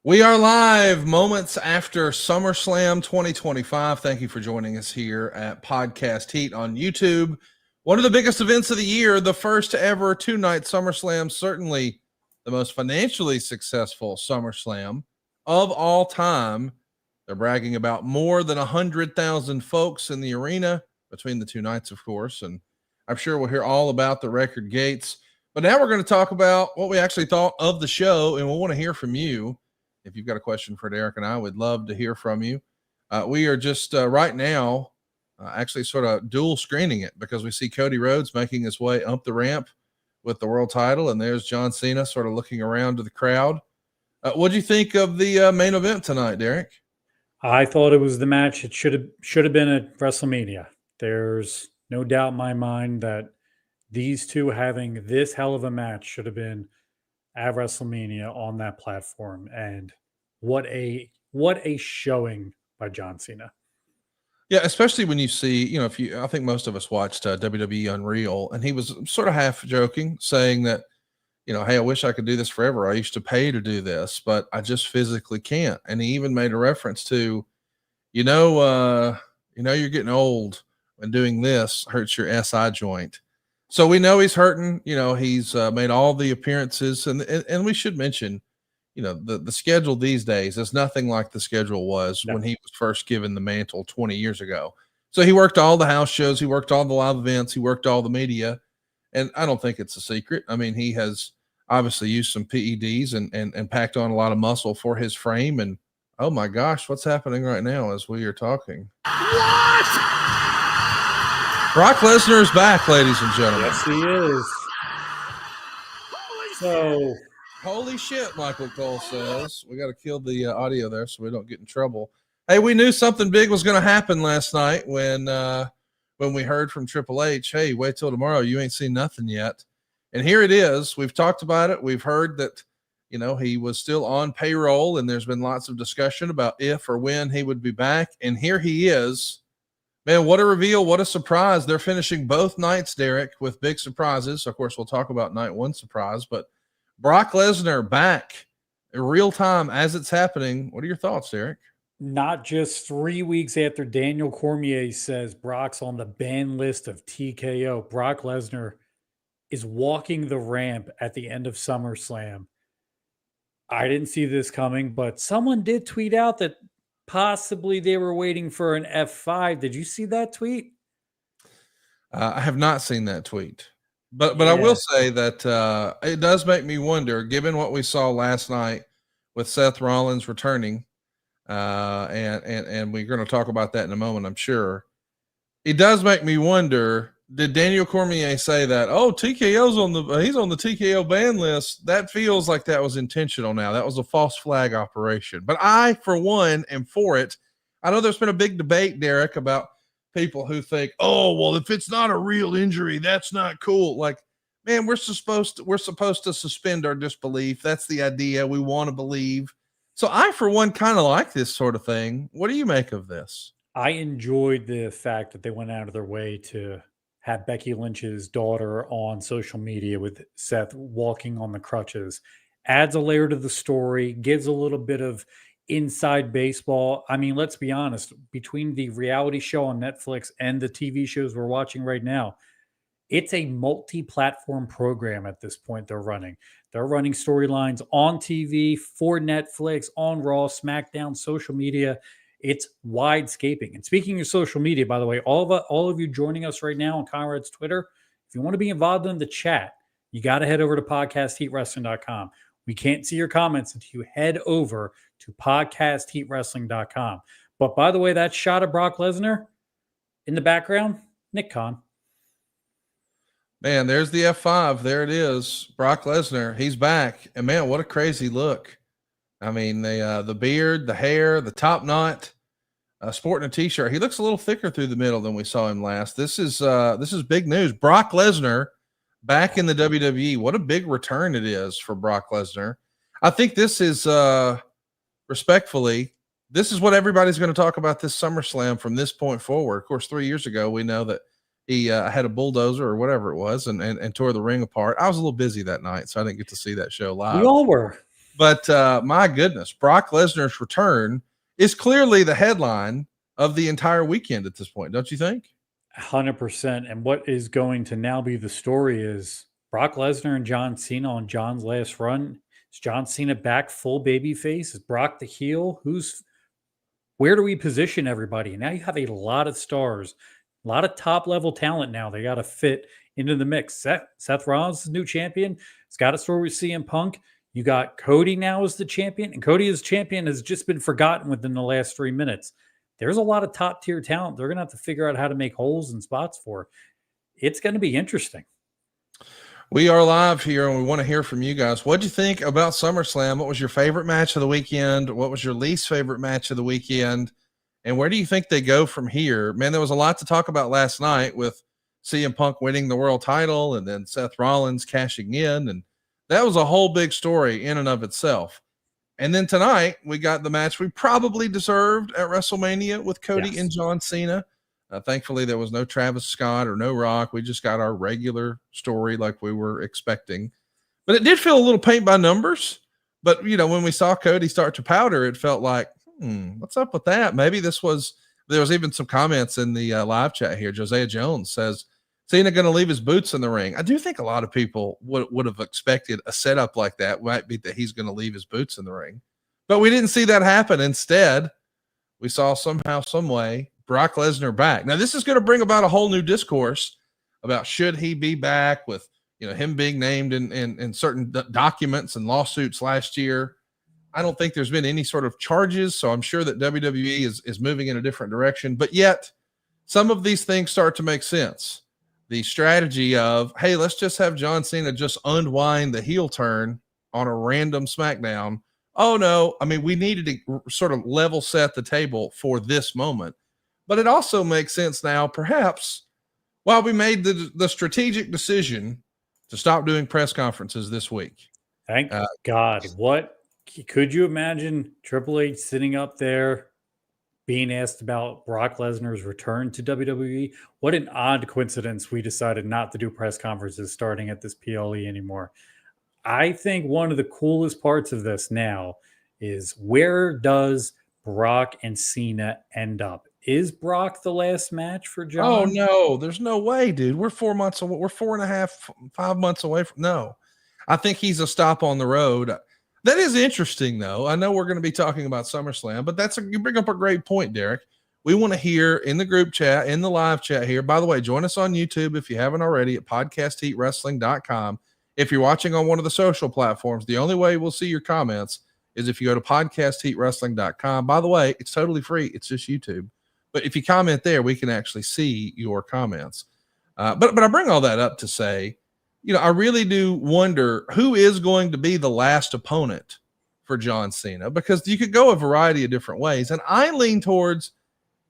We are live moments after SummerSlam 2025. Thank you for joining us here at Podcast Heat on YouTube. One of the biggest events of the year, the first ever two-night SummerSlam, certainly the most financially successful SummerSlam of all time. They're bragging about more than 100,000 folks in the arena between the two nights, of course, and I'm sure we'll hear all about the record gates. But now we're going to talk about what we actually thought of the show, and we'll want to hear from you. If you've got a question for Derek and I, would love to hear from you. We are just right now actually sort of dual screening it because we see Cody Rhodes making his way up the ramp with the world title, and there's John Cena sort of looking around to the crowd. What do you think of the main event tonight, Derek? I thought it was the match it should have been at WrestleMania. There's no doubt in my mind that these two having this hell of a match should have been at WrestleMania on that platform. And what a showing by John Cena. Yeah, especially when you see, I think most of us watched WWE Unreal, and he was sort of half joking, saying that, hey, I wish I could do this forever. I used to pay to do this, but I just physically can't. And he even made a reference to, you're getting old and doing this hurts your SI joint. So we know he's hurting. He's made all the appearances, and we should mention, the schedule these days is nothing like the schedule was when he was first given the mantle 20 years ago. So he worked all the house shows, he worked all the live events, he worked all the media, and I don't think it's a secret. I mean, he has obviously used some PEDs and packed on a lot of muscle for his frame. And oh my gosh, what's happening right now as we are talking? What? Brock Lesnar is back, ladies and gentlemen. Yes, he is. So, holy shit, Michael Cole says. We got to kill the audio there so we don't get in trouble. Hey, we knew something big was going to happen last night when we heard from Triple H, hey, wait till tomorrow. You ain't seen nothing yet. And here it is. We've talked about it. We've heard that, he was still on payroll, and there's been lots of discussion about if or when he would be back. And here he is. Man, what a reveal. What a surprise. They're finishing both nights, Derek, with big surprises. Of course, we'll talk about night one surprise, but Brock Lesnar back in real time as it's happening. What are your thoughts, Derek? Not just 3 weeks after Daniel Cormier says Brock's on the ban list of TKO, Brock Lesnar is walking the ramp at the end of SummerSlam. I didn't see this coming, but someone did tweet out that possibly they were waiting for an F5. Did you see that tweet? I have not seen that tweet. But I will say that it does make me wonder, given what we saw last night with Seth Rollins returning, and we're going to talk about that in a moment, I'm sure. It does make me wonder, did Daniel Cormier say that, TKO's he's on the TKO ban list? That feels like that was intentional now. That was a false flag operation. But I, for one, am for it. I know there's been a big debate, Derek, about people who think, oh, well, if it's not a real injury, that's not cool. Like, man, we're supposed to suspend our disbelief. That's the idea. We want to believe. So I, for one, kind of like this sort of thing. What do you make of this? I enjoyed the fact that they went out of their way to have Becky Lynch's daughter on social media with Seth walking on the crutches. Adds a layer to the story, gives a little bit of inside baseball. I mean, let's be honest, between the reality show on Netflix and the TV shows we're watching right now, it's a multi-platform program at this point they're running. They're running storylines on TV, for Netflix, on Raw, SmackDown, social media. It's widescaping. And speaking of social media, by the way, all of you joining us right now on Conrad's Twitter, if you want to be involved in the chat, you got to head over to podcastheatwrestling.com. We can't see your comments until you head over to podcastheatwrestling.com. But by the way, that shot of Brock Lesnar in the background, Nick Khan. Man, there's the F5. There it is. Brock Lesnar. He's back. And man, what a crazy look. I mean, the beard, the hair, the top knot, sporting a t-shirt. He looks a little thicker through the middle than we saw him last. This is big news. Brock Lesnar back in the WWE. What a big return it is for Brock Lesnar. I think this is respectfully, this is what everybody's going to talk about this SummerSlam from this point forward. Of course, 3 years ago, we know that he had a bulldozer or whatever it was and tore the ring apart. I was a little busy that night, so I didn't get to see that show live. We all were. But my goodness, Brock Lesnar's return is clearly the headline of the entire weekend at this point, don't you think? 100%. And what is going to now be the story is Brock Lesnar and John Cena on John's last run. Is John Cena back full baby face? Is Brock the heel? Where do we position everybody? Now you have a lot of stars, a lot of top level talent now. They got to fit into the mix. Seth Rollins is new champion. It's got a story with CM Punk. You got Cody now as the champion, and Cody as champion has just been forgotten within the last 3 minutes. There's a lot of top tier talent they're going to have to figure out how to make holes and spots for. It's going to be interesting. We are live here, and we want to hear from you guys. What did you think about SummerSlam? What was your favorite match of the weekend? What was your least favorite match of the weekend? And where do you think they go from here? Man, there was a lot to talk about last night with CM Punk winning the world title and then Seth Rollins cashing in. And that was a whole big story in and of itself. And then tonight, we got the match we probably deserved at WrestleMania with Cody and John Cena. Thankfully, there was no Travis Scott or no Rock. We just got our regular story like we were expecting. But it did feel a little paint by numbers. But, you know, when we saw Cody start to powder, it felt like, what's up with that? Maybe there was even some comments in the live chat here. Josiah Jones says, Cena going to leave his boots in the ring. I do think a lot of people would have expected a setup like that might be that he's going to leave his boots in the ring. But we didn't see that happen. Instead, we saw somehow, some way, Brock Lesnar back. Now, this is going to bring about a whole new discourse about should he be back with, you know, him being named in certain documents and lawsuits last year. I don't think there's been any sort of charges, so I'm sure that WWE is moving in a different direction. But yet, some of these things start to make sense. The strategy of, hey, let's just have John Cena just unwind the heel turn on a random SmackDown. Oh, no. I mean, we needed to sort of level set the table for this moment. But it also makes sense now, perhaps, while we made the strategic decision to stop doing press conferences this week. Thank God. What could you imagine Triple H sitting up there being asked about Brock Lesnar's return to WWE? What an odd coincidence we decided not to do press conferences starting at this PLE anymore. I think one of the coolest parts of this now is, where does Brock and Cena end up? Is Brock the last match for John? Oh, no, there's no way, dude. We're 4 months away. We're 4.5, 5 months away from. No, I think he's a stop on the road. That is interesting, though. I know we're going to be talking about SummerSlam, but you bring up a great point, Derek. We want to hear in the group chat, in the live chat here. By the way, join us on YouTube if you haven't already at podcastheatwrestling.com. If you're watching on one of the social platforms, the only way we'll see your comments is if you go to podcastheatwrestling.com. By the way, it's totally free. It's just YouTube. But if you comment there, we can actually see your comments. But I bring all that up to say, you know, I really do wonder who is going to be the last opponent for John Cena, because you could go a variety of different ways. And I lean towards,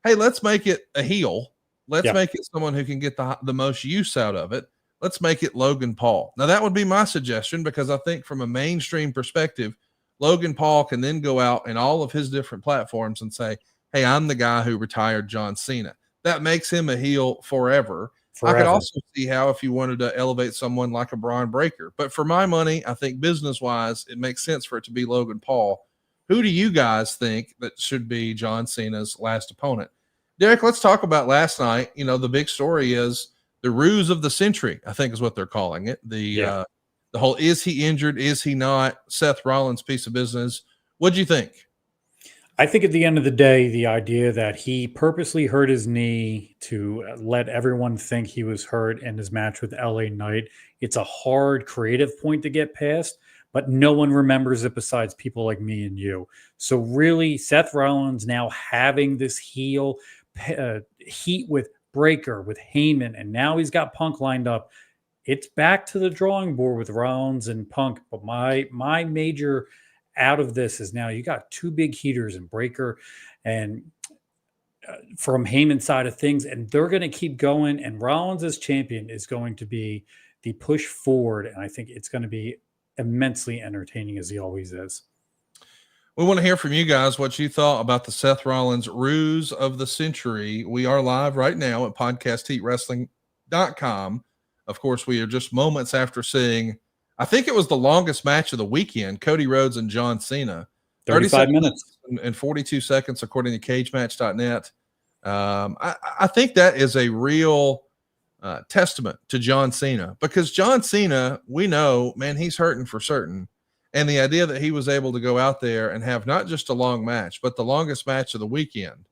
hey, let's make it a heel. Let's make it someone who can get the most use out of it. Let's make it Logan Paul. Now, that would be my suggestion, because I think from a mainstream perspective, Logan Paul can then go out in all of his different platforms and say, hey, I'm the guy who retired John Cena. That makes him a heel forever. I could also see how if you wanted to elevate someone like a Braun Breaker. But for my money, I think business-wise, it makes sense for it to be Logan Paul. Who do you guys think that should be John Cena's last opponent? Derek, let's talk about last night. You know, the big story is the ruse of the century, I think is what they're calling it. The whole, is he injured? Is he not? Seth Rollins piece of business. What'd you think? I think at the end of the day, the idea that he purposely hurt his knee to let everyone think he was hurt in his match with LA Knight, it's a hard creative point to get past, but no one remembers it besides people like me and you. So really, Seth Rollins now having this heel heat with Breaker, with Heyman, and now he's got Punk lined up. It's back to the drawing board with Rollins and Punk. But my major out of this is now you got two big heaters in Breaker and from Heyman's side of things, and they're going to keep going. And Rollins as champion is going to be the push forward, and I think it's going to be immensely entertaining, as he always is. We want to hear from you guys what you thought about the Seth Rollins ruse of the century. We are live right now at podcastheatwrestling.com. Of course, we are just moments after seeing I think it was the longest match of the weekend, Cody Rhodes and John Cena. 35 minutes. And 42 seconds, according to cagematch.net. I think that is a real testament to John Cena, because John Cena, we know, man, he's hurting for certain. And the idea that he was able to go out there and have not just a long match, but the longest match of the weekend,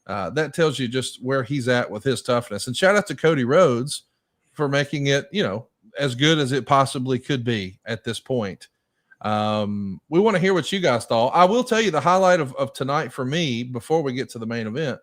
that tells you just where he's at with his toughness. And shout out to Cody Rhodes for making it, as good as it possibly could be at this point. We want to hear what you guys thought. I will tell you the highlight of tonight for me, before we get to the main event,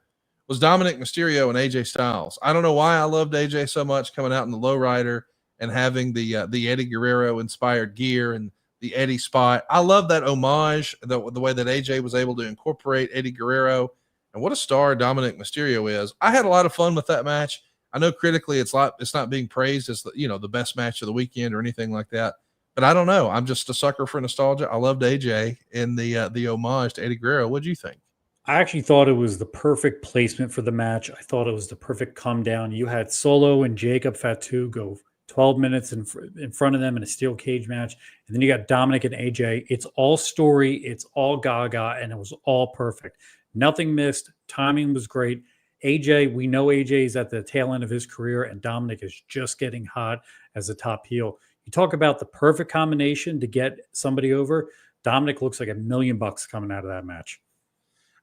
was Dominic Mysterio and AJ Styles. I don't know why I loved AJ so much, coming out in the lowrider and having the Eddie Guerrero inspired gear and the Eddie spot. I love that homage, the way that AJ was able to incorporate Eddie Guerrero, and what a star Dominic Mysterio is. I had a lot of fun with that match. I know critically it's not being praised as the best match of the weekend or anything like that, but I don't know. I'm just a sucker for nostalgia. I loved AJ in the homage to Eddie Guerrero. What do you think? I actually thought it was the perfect placement for the match. I thought it was the perfect come down. You had Solo and Jacob Fatu go 12 minutes in front of them in a steel cage match. And then you got Dominic and AJ. It's all story. It's all gaga. And it was all perfect. Nothing missed. Timing was great. AJ, we know AJ is at the tail end of his career, and Dominic is just getting hot as a top heel. You talk about the perfect combination to get somebody over. Dominic looks like $1 million coming out of that match.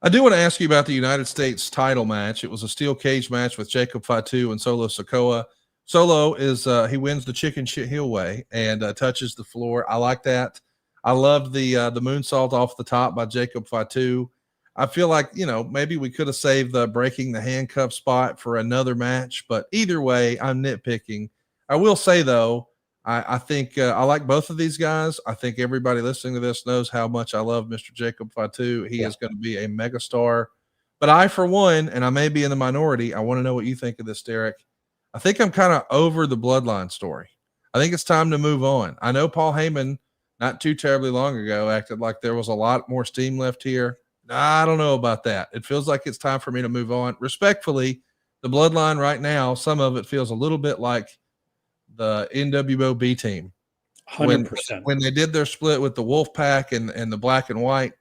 I do want to ask you about the United States title match. It was a steel cage match with Jacob Fatu and Solo Sikoa. Solo is he wins the chicken shit heel way and touches the floor. I like that. I loved the moonsault off the top by Jacob Fatu. I feel like, maybe we could have saved the breaking the handcuff spot for another match, but either way, I'm nitpicking. I will say though, I think I like both of these guys. I think everybody listening to this knows how much I love Mr. Jacob Fatu. He is going to be a megastar. But I, for one, and I may be in the minority, I want to know what you think of this, Derek. I think I'm kind of over the Bloodline story. I think it's time to move on. I know Paul Heyman, not too terribly long ago, acted like there was a lot more steam left here. I don't know about that. It feels like it's time for me to move on. Respectfully, the Bloodline right now, some of it feels a little bit like the NWO B team. 100%. When they did their split with the Wolf Pack and the Black and White,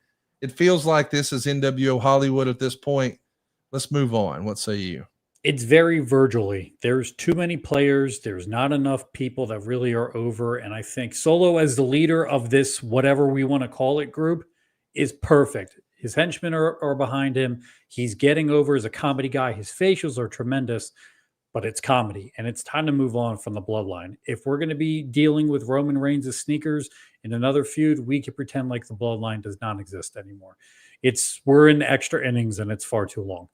it feels like this is NWO Hollywood at this point. Let's move on. What say you? It's very Virgil-y. There's too many players. There's not enough people that really are over. And I think Solo, as the leader of this, whatever we want to call it, group, is perfect. His henchmen are behind him. He's getting over as a comedy guy. His facials are tremendous, but it's comedy, and it's time to move on from the Bloodline. If we're going to be dealing with Roman Reigns' sneakers in another feud, we can pretend like the Bloodline does not exist anymore. We're in extra innings, and it's far too long.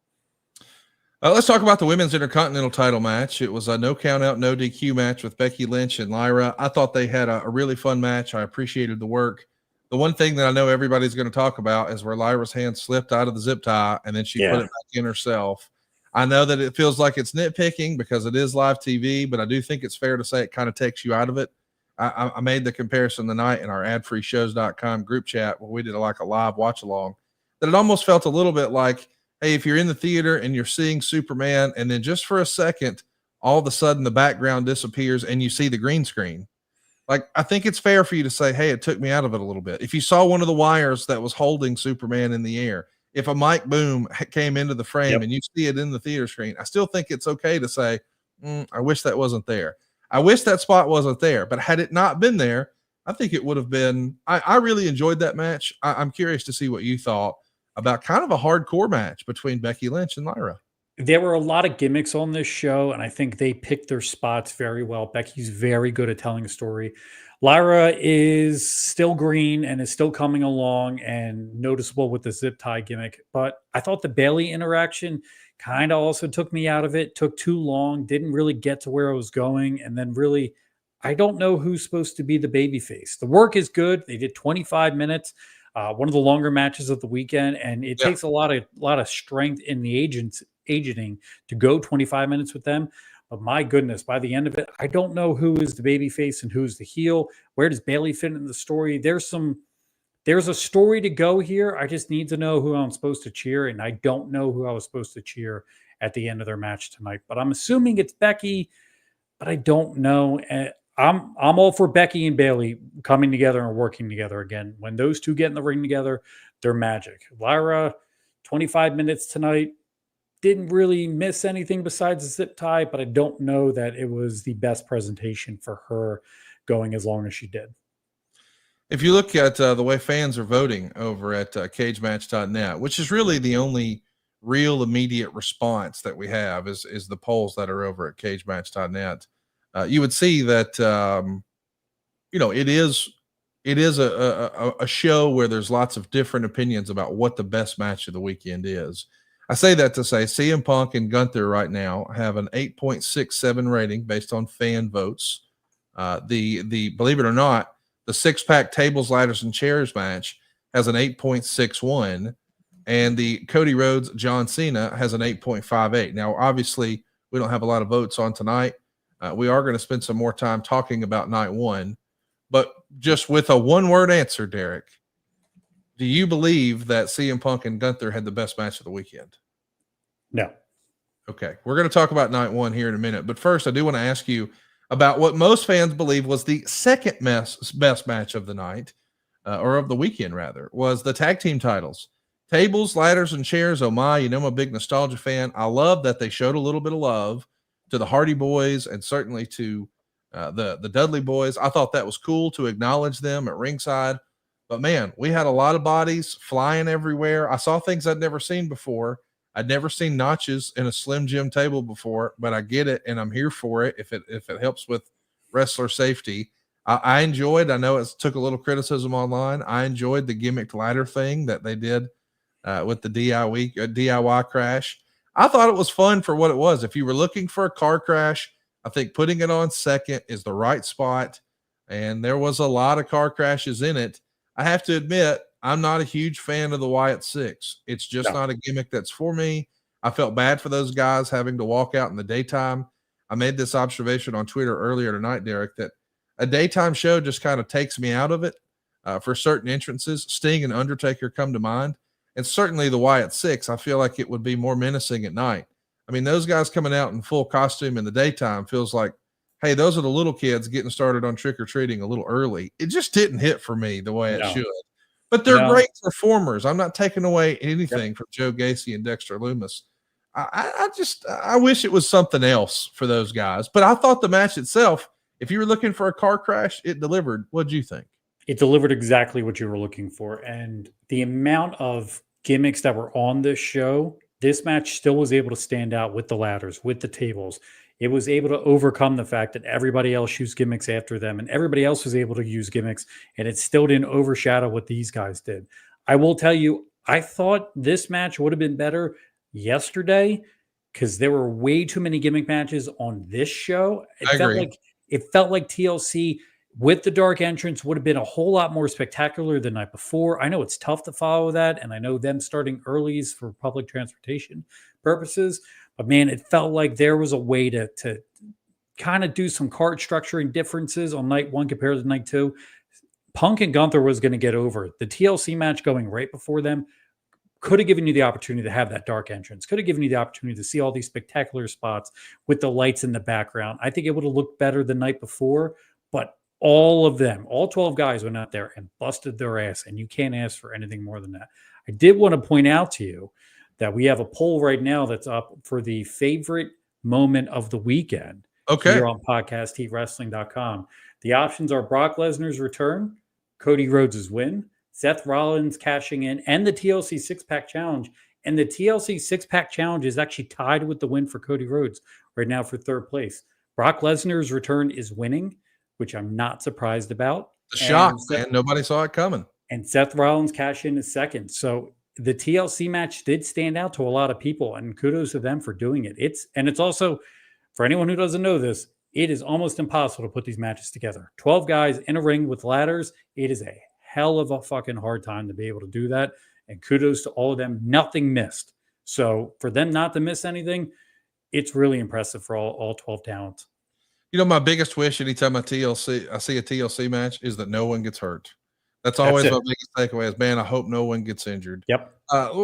Let's talk about the women's intercontinental title match. It was a no count out, no DQ match with Becky Lynch and Lyra. I thought they had a really fun match. I appreciated the work. The one thing that I know everybody's going to talk about is where Lyra's hand slipped out of the zip tie and then she put it back in herself. I know that it feels like it's nitpicking because it is live TV, but I do think it's fair to say it kind of takes you out of it. I made the comparison tonight in our adfreeshows.com group chat where we did like a live watch along, that it almost felt a little bit like, hey, if you're in the theater and you're seeing Superman and then just for a second, all of a sudden the background disappears and you see the green screen. Like, I think it's fair for you to say, hey, it took me out of it a little bit. If you saw one of the wires that was holding Superman in the air, if a mic boom came into the frame and you see it in the theater screen, I still think it's okay to say, I wish that wasn't there. I wish that spot wasn't there, but had it not been there, I think it would have been, I really enjoyed that match. I'm curious to see what you thought about kind of a hardcore match between Becky Lynch and Lyra. There were a lot of gimmicks on this show, and I think they picked their spots very well. Becky's very good at telling a story. Lyra is still green and is still coming along and noticeable with the zip tie gimmick. But I thought the Bayley interaction kind of also took me out of it, took too long, didn't really get to where I was going. And then really, I don't know who's supposed to be the babyface. The work is good. They did 25 minutes. One of the longer matches of the weekend, and it takes a lot of strength in the agenting to go 25 minutes with them. But my goodness, by the end of it, I don't know who is the baby face and who's the heel. Where does Bayley fit in the story? There's a story to go here. I just need to know who I'm supposed to cheer, and I don't know who I was supposed to cheer at the end of their match tonight. But I'm assuming it's Becky, but I don't know. I'm all for Becky and Bailey coming together and working together again. When those two get in the ring together, they're magic. Lyra, 25 minutes tonight, didn't really miss anything besides the zip tie, but I don't know that it was the best presentation for her going as long as she did. If you look at the way fans are voting over at cagematch.net, which is really the only real immediate response that we have is the polls that are over at cagematch.net, you would see that, it is a show where there's lots of different opinions about what the best match of the weekend is. I say that to say CM Punk and Gunther right now have an 8.67 rating based on fan votes. The believe it or not, the six-pack tables, ladders, and chairs match has an 8.61, and the Cody Rhodes John Cena has an 8.58. Now, obviously, we don't have a lot of votes on tonight. We are going to spend some more time talking about night one, but just with a one-word answer, Derek, do you believe that CM Punk and Gunther had the best match of the weekend? No. Okay, we're going to talk about night one here in a minute, but first, I do want to ask you about what most fans believe was the second best match of the night, or of the weekend, rather, was the tag team titles. Tables, ladders, and chairs. Oh my, I'm a big nostalgia fan. I love that they showed a little bit of love to the Hardy Boys and certainly to the Dudley Boys. I thought that was cool to acknowledge them at ringside. But man, we had a lot of bodies flying everywhere. I saw things I'd never seen before. I'd never seen notches in a Slim Jim table before, but I get it and I'm here for it if it helps with wrestler safety. I enjoyed, I know it took a little criticism online, I enjoyed the gimmicked ladder thing that they did with the DIY crash. I thought it was fun for what it was. If you were looking for a car crash, I think putting it on second is the right spot, and there was a lot of car crashes in it. I have to admit, I'm not a huge fan of the Wyatt Six. It's just not a gimmick that's for me. I felt bad for those guys having to walk out in the daytime. I made this observation on Twitter earlier tonight, Derek, that a daytime show just kind of takes me out of it for certain entrances. Sting and Undertaker come to mind. And certainly the Wyatt Six, I feel like it would be more menacing at night. I mean, those guys coming out in full costume in the daytime feels like, hey, those are the little kids getting started on trick-or-treating a little early. It just didn't hit for me the way it should. But they're great performers. I'm not taking away anything from Joe Gacy and Dexter Lumis. I wish it was something else for those guys. But I thought the match itself, if you were looking for a car crash, it delivered. What'd you think? It delivered exactly what you were looking for. And the amount of gimmicks that were on this show, this match still was able to stand out with the ladders, with the tables. It was able to overcome the fact that everybody else used gimmicks after them and everybody else was able to use gimmicks, and it still didn't overshadow what these guys did. I will tell you, I thought this match would have been better yesterday because there were way too many gimmick matches on this show. It felt like TLC with the dark entrance would have been a whole lot more spectacular the night before. I know it's tough to follow that, and I know them starting earlies for public transportation purposes, but man, it felt like there was a way to kind of do some card structuring differences on night one compared to night two. Punk and Gunther was going to get over. The TLC match going right before them could have given you the opportunity to have that dark entrance, could have given you the opportunity to see all these spectacular spots with the lights in the background. I think it would have looked better the night before, but all of them, all 12 guys went out there and busted their ass, and you can't ask for anything more than that. I did want to point out to you that we have a poll right now that's up for the favorite moment of the weekend here on podcastheatwrestling.com. The options are Brock Lesnar's return, Cody Rhodes' win, Seth Rollins cashing in, and the TLC six-pack challenge. And the TLC six-pack challenge is actually tied with the win for Cody Rhodes right now for third place. Brock Lesnar's return is winning, which I'm not surprised about. The shock, man. Nobody saw it coming. And Seth Rollins cash in is second. So the TLC match did stand out to a lot of people, and kudos to them for doing it. It's also, for anyone who doesn't know this, it is almost impossible to put these matches together. 12 guys in a ring with ladders. It is a hell of a fucking hard time to be able to do that. And kudos to all of them. Nothing missed. So for them not to miss anything, it's really impressive for all 12 talents. You know, my biggest wish anytime I see a TLC match is that no one gets hurt. That's always my biggest takeaway is, man, I hope no one gets injured. Yep.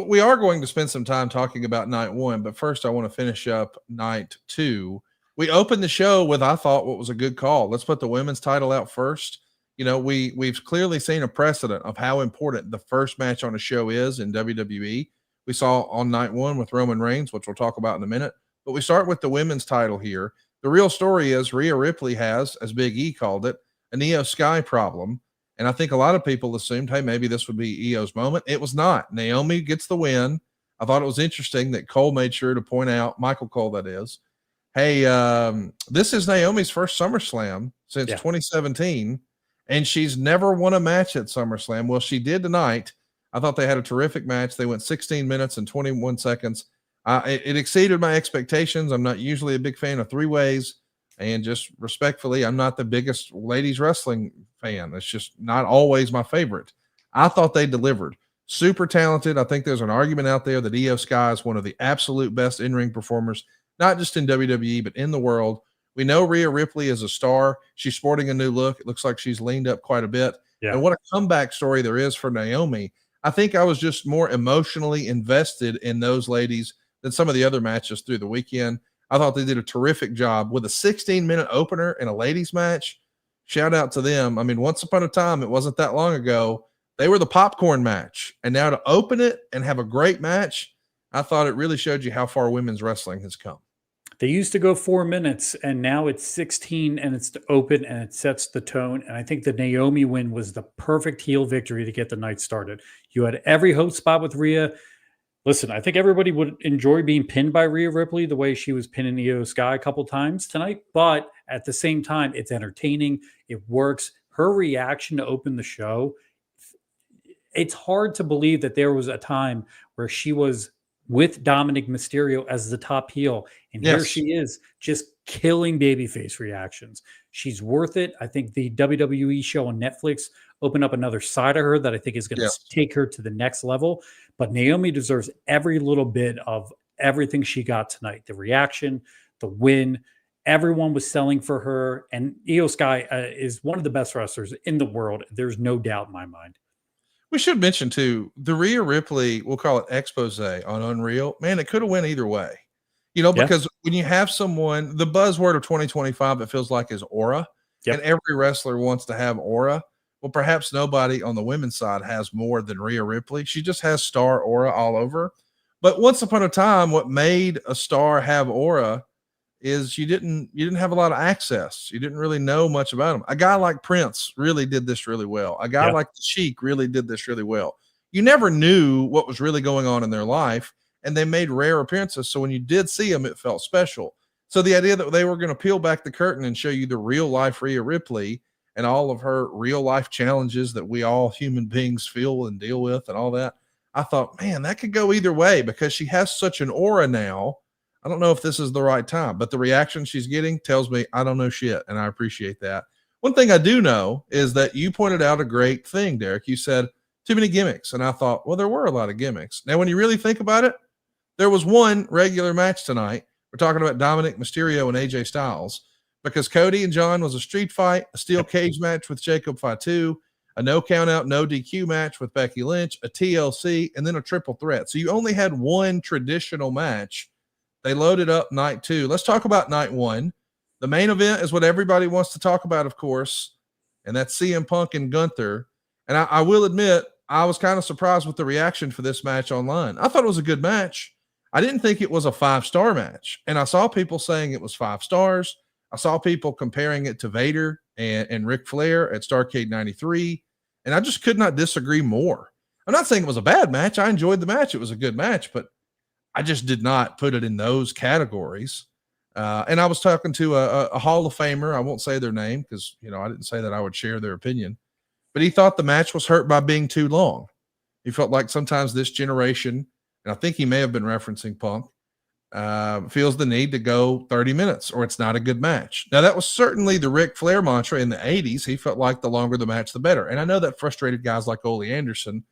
We are going to spend some time talking about night one, but first I want to finish up night two. We opened the show with, I thought, what was a good call. Let's put the women's title out first. We've clearly seen a precedent of how important the first match on a show is in WWE. We saw on night one with Roman Reigns, which we'll talk about in a minute. But we start with the women's title here. The real story is Rhea Ripley has, as Big E called it, an Io Sky problem. And I think a lot of people assumed, hey, maybe this would be Io's moment. It was not. Naomi gets the win. I thought it was interesting that Cole made sure to point out, Michael Cole, that is, hey, this is Naomi's first SummerSlam since 2017, and she's never won a match at SummerSlam. Well, she did tonight. I thought they had a terrific match. They went 16 minutes and 21 seconds. It exceeded my expectations. I'm not usually a big fan of three-ways, and just respectfully, I'm not the biggest ladies wrestling fan. It's just not always my favorite. I thought they delivered. Super talented. I think there's an argument out there that Io Sky is one of the absolute best in-ring performers, not just in WWE, but in the world. We know Rhea Ripley is a star. She's sporting a new look. It looks like she's leaned up quite a bit. Yeah. And what a comeback story there is for Naomi. I think I was just more emotionally invested in those ladies than some of the other matches through the weekend. I thought they did a terrific job with a 16-minute opener in a ladies match. Shout out to them. I mean, once upon a time, it wasn't that long ago, they were the popcorn match. And now to open it and have a great match, I thought it really showed you how far women's wrestling has come. They used to go 4 minutes, and now it's 16, and it's to open, and it sets the tone. And I think the Naomi win was the perfect heel victory to get the night started. You had every hope spot with Rhea. Listen, I think everybody would enjoy being pinned by Rhea Ripley the way she was pinning Io Sky a couple times tonight. But at the same time, it's entertaining. It works. Her reaction to open the show, it's hard to believe that there was a time where she was with Dominic Mysterio as the top heel. And here she is, just killing babyface reactions. She's worth it. I think the WWE show on Netflix opened up another side of her that I think is going to take her to the next level. But Naomi deserves every little bit of everything she got tonight. The reaction, the win, everyone was selling for her. And Io Sky is one of the best wrestlers in the world. There's no doubt in my mind. We should mention, too, the Rhea Ripley, we'll call it expose on Unreal. Man, it could have went either way. Because when you have someone, the buzzword of 2025, it feels like, is aura. And every wrestler wants to have aura. Well, perhaps nobody on the women's side has more than Rhea Ripley. She just has star aura all over. But once upon a time, what made a star have aura is you didn't have a lot of access. You didn't really know much about them. A guy like Prince really did this really well. A guy like the Sheik really did this really well. You never knew what was really going on in their life, and they made rare appearances. So when you did see them, it felt special. So the idea that they were going to peel back the curtain and show you the real life Rhea Ripley and all of her real life challenges that we all human beings feel and deal with and all that, I thought, man, that could go either way because she has such an aura now. I don't know if this is the right time, but the reaction she's getting tells me I don't know shit, and I appreciate that. One thing I do know is that you pointed out a great thing, Derek. You said too many gimmicks, and I thought, well, there were a lot of gimmicks. Now, when you really think about it, there was one regular match tonight. We're talking about Dominic Mysterio and AJ Styles because Cody and John was a street fight, a steel cage match with Jacob Fatu, a no count out, no DQ match with Becky Lynch, a TLC, and then a triple threat. So you only had one traditional match. They loaded up night two. Let's talk about night one. The main event is what everybody wants to talk about, of course, and that's CM Punk and Gunther. And I will admit, I was kind of surprised with the reaction for this match online. I thought it was a good match. I didn't think it was a 5-star match. And I saw people saying it was 5 stars. I saw people comparing it to Vader and Ric Flair at Starrcade 93. And I just could not disagree more. I'm not saying it was a bad match. I enjoyed the match. It was a good match, but I just did not put it in those categories. And I was talking to a Hall of Famer. I won't say their name because, I didn't say that I would share their opinion. But he thought the match was hurt by being too long. He felt like sometimes this generation, and I think he may have been referencing Punk, feels the need to go 30 minutes or it's not a good match. Now, that was certainly the Ric Flair mantra in the 80s. He felt like the longer the match, the better. And I know that frustrated guys like Ole Anderson.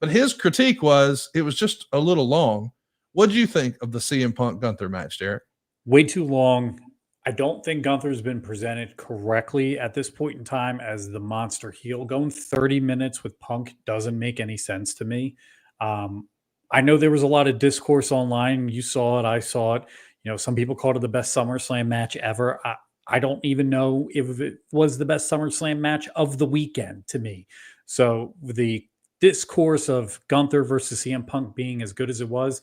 But his critique was it was just a little long. What do you think of the CM Punk Gunther match, Derek? Way too long. I don't think Gunther's been presented correctly at this point in time as the monster heel. Going 30 minutes with Punk doesn't make any sense to me. I know there was a lot of discourse online. You saw it. I saw it. Some people called it the best SummerSlam match ever. I don't even know if it was the best SummerSlam match of the weekend to me. So the discourse of Gunther versus CM Punk being as good as it was,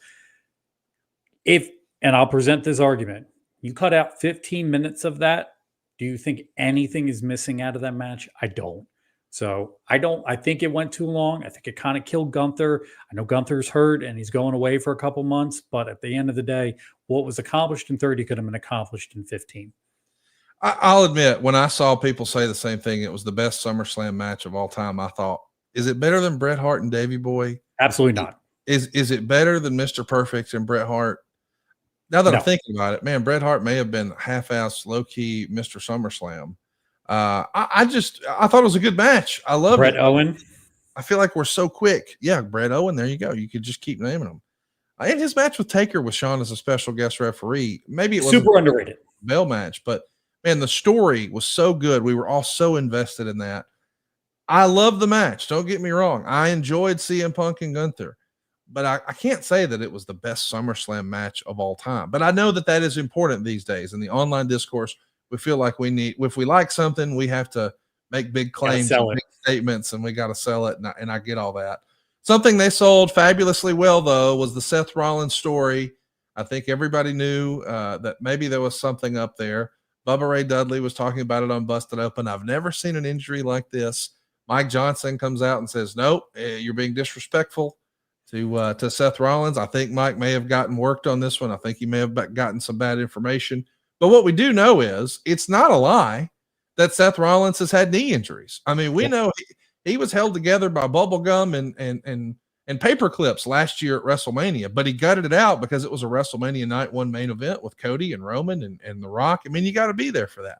and I'll present this argument, you cut out 15 minutes of that, do you think anything is missing out of that match? I don't. So I think it went too long. I think it kind of killed Gunther. I know Gunther's hurt and he's going away for a couple months, but at the end of the day, what was accomplished in 30 could have been accomplished in 15. I'll admit, when I saw people say the same thing, it was the best SummerSlam match of all time, I thought, is it better than Bret Hart and Davey Boy? Absolutely not. Is it better than Mr. Perfect and Bret Hart? Now that I'm thinking about it, man, Bret Hart may have been half-ass, low-key Mr. SummerSlam. I thought it was a good match. I love Bret Owen. I feel like we're so quick. Yeah, Bret Owen. There you go. You could just keep naming them. And his match with Taker with Shawn as a special guest referee. Maybe it was super underrated bell match, but man, the story was so good. We were all so invested in that. I love the match. Don't get me wrong. I enjoyed CM Punk and Gunther, but I can't say that it was the best SummerSlam match of all time. But I know that is important these days in the online discourse. We feel like if we like something, we have to make big claims, and big statements, and we got to sell it. And I get all that. Something they sold fabulously well, though, was the Seth Rollins story. I think everybody knew that maybe there was something up there. Bubba Ray Dudley was talking about it on Busted Open. I've never seen an injury like this. Mike Johnson comes out and says, nope, you're being disrespectful to Seth Rollins. I think Mike may have gotten worked on this one. I think he may have gotten some bad information. But what we do know is it's not a lie that Seth Rollins has had knee injuries. I mean, we know he was held together by bubble gum and paper clips last year at WrestleMania, but he gutted it out because it was a WrestleMania Night 1 main event with Cody and Roman and The Rock. I mean, you got to be there for that.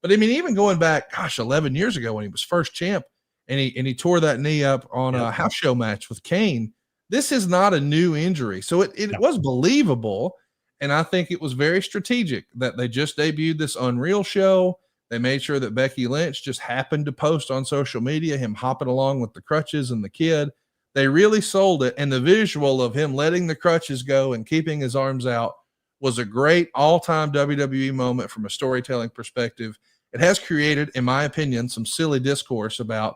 But I mean, even going back, 11 years ago when he was first champ and he tore that knee up on a house show match with Kane, this is not a new injury. So it was believable. And I think it was very strategic that they just debuted this Unreal show. They made sure that Becky Lynch just happened to post on social media, him hopping along with the crutches and the kid. They really sold it. And the visual of him letting the crutches go and keeping his arms out was a great all-time WWE moment from a storytelling perspective. It has created, in my opinion, some silly discourse about,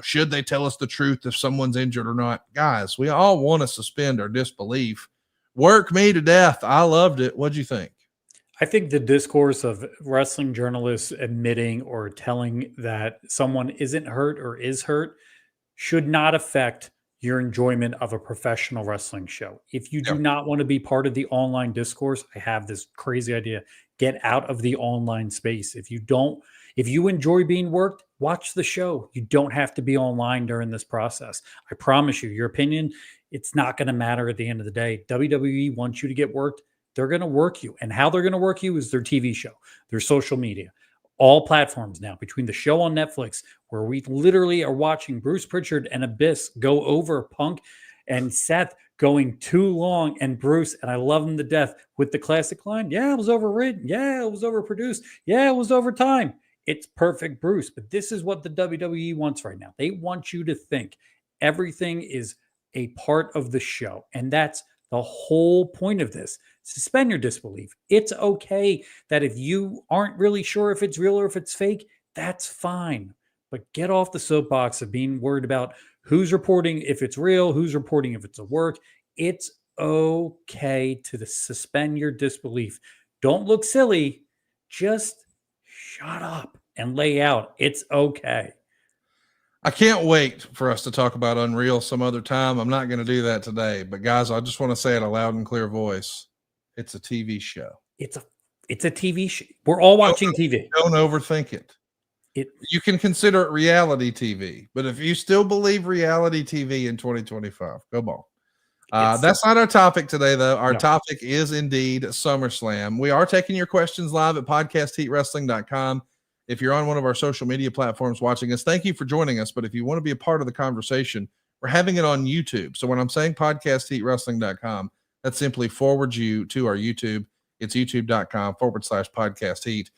should they tell us the truth if someone's injured or not? Guys, we all want to suspend our disbelief. Work me to death. I loved it. What'd you think? I think the discourse of wrestling journalists admitting or telling that someone isn't hurt or is hurt should not affect your enjoyment of a professional wrestling show. If you do not want to be part of the online discourse, I have this crazy idea. Get out of the online space. If you enjoy being worked, watch the show. You don't have to be online during this process. I promise you, your opinion, it's not going to matter at the end of the day. WWE wants you to get worked. They're going to work you. And how they're going to work you is their TV show, their social media, all platforms now, between the show on Netflix, where we literally are watching Bruce Pritchard and Abyss go over Punk and Seth going too long, and Bruce, and I love him to death with the classic line, yeah, it was overwritten. Yeah, it was overproduced. Yeah, it was overtime. It's perfect, Bruce. But this is what the WWE wants right now. They want you to think everything is a part of the show. And that's the whole point of this. Suspend your disbelief. It's okay that if you aren't really sure if it's real or if it's fake, that's fine. But get off the soapbox of being worried about who's reporting if it's real, who's reporting if it's a work. It's okay to suspend your disbelief. Don't look silly. Just shut up and lay out. It's okay. I can't wait for us to talk about Unreal some other time. I'm not going to do that today, but guys, I just want to say it a loud and clear voice. It's a TV show. It's a TV show. We're all watching TV. Don't overthink it. You can consider it reality TV, but if you still believe reality TV in 2025, come on. That's not our topic today, though. Our topic is indeed SummerSlam. We are taking your questions live at podcastheatwrestling.com. If you're on one of our social media platforms watching us, thank you for joining us. But if you want to be a part of the conversation, we're having it on YouTube. So when I'm saying podcastheatwrestling.com, that simply forwards you to our YouTube. It's youtube.com/podcastheat.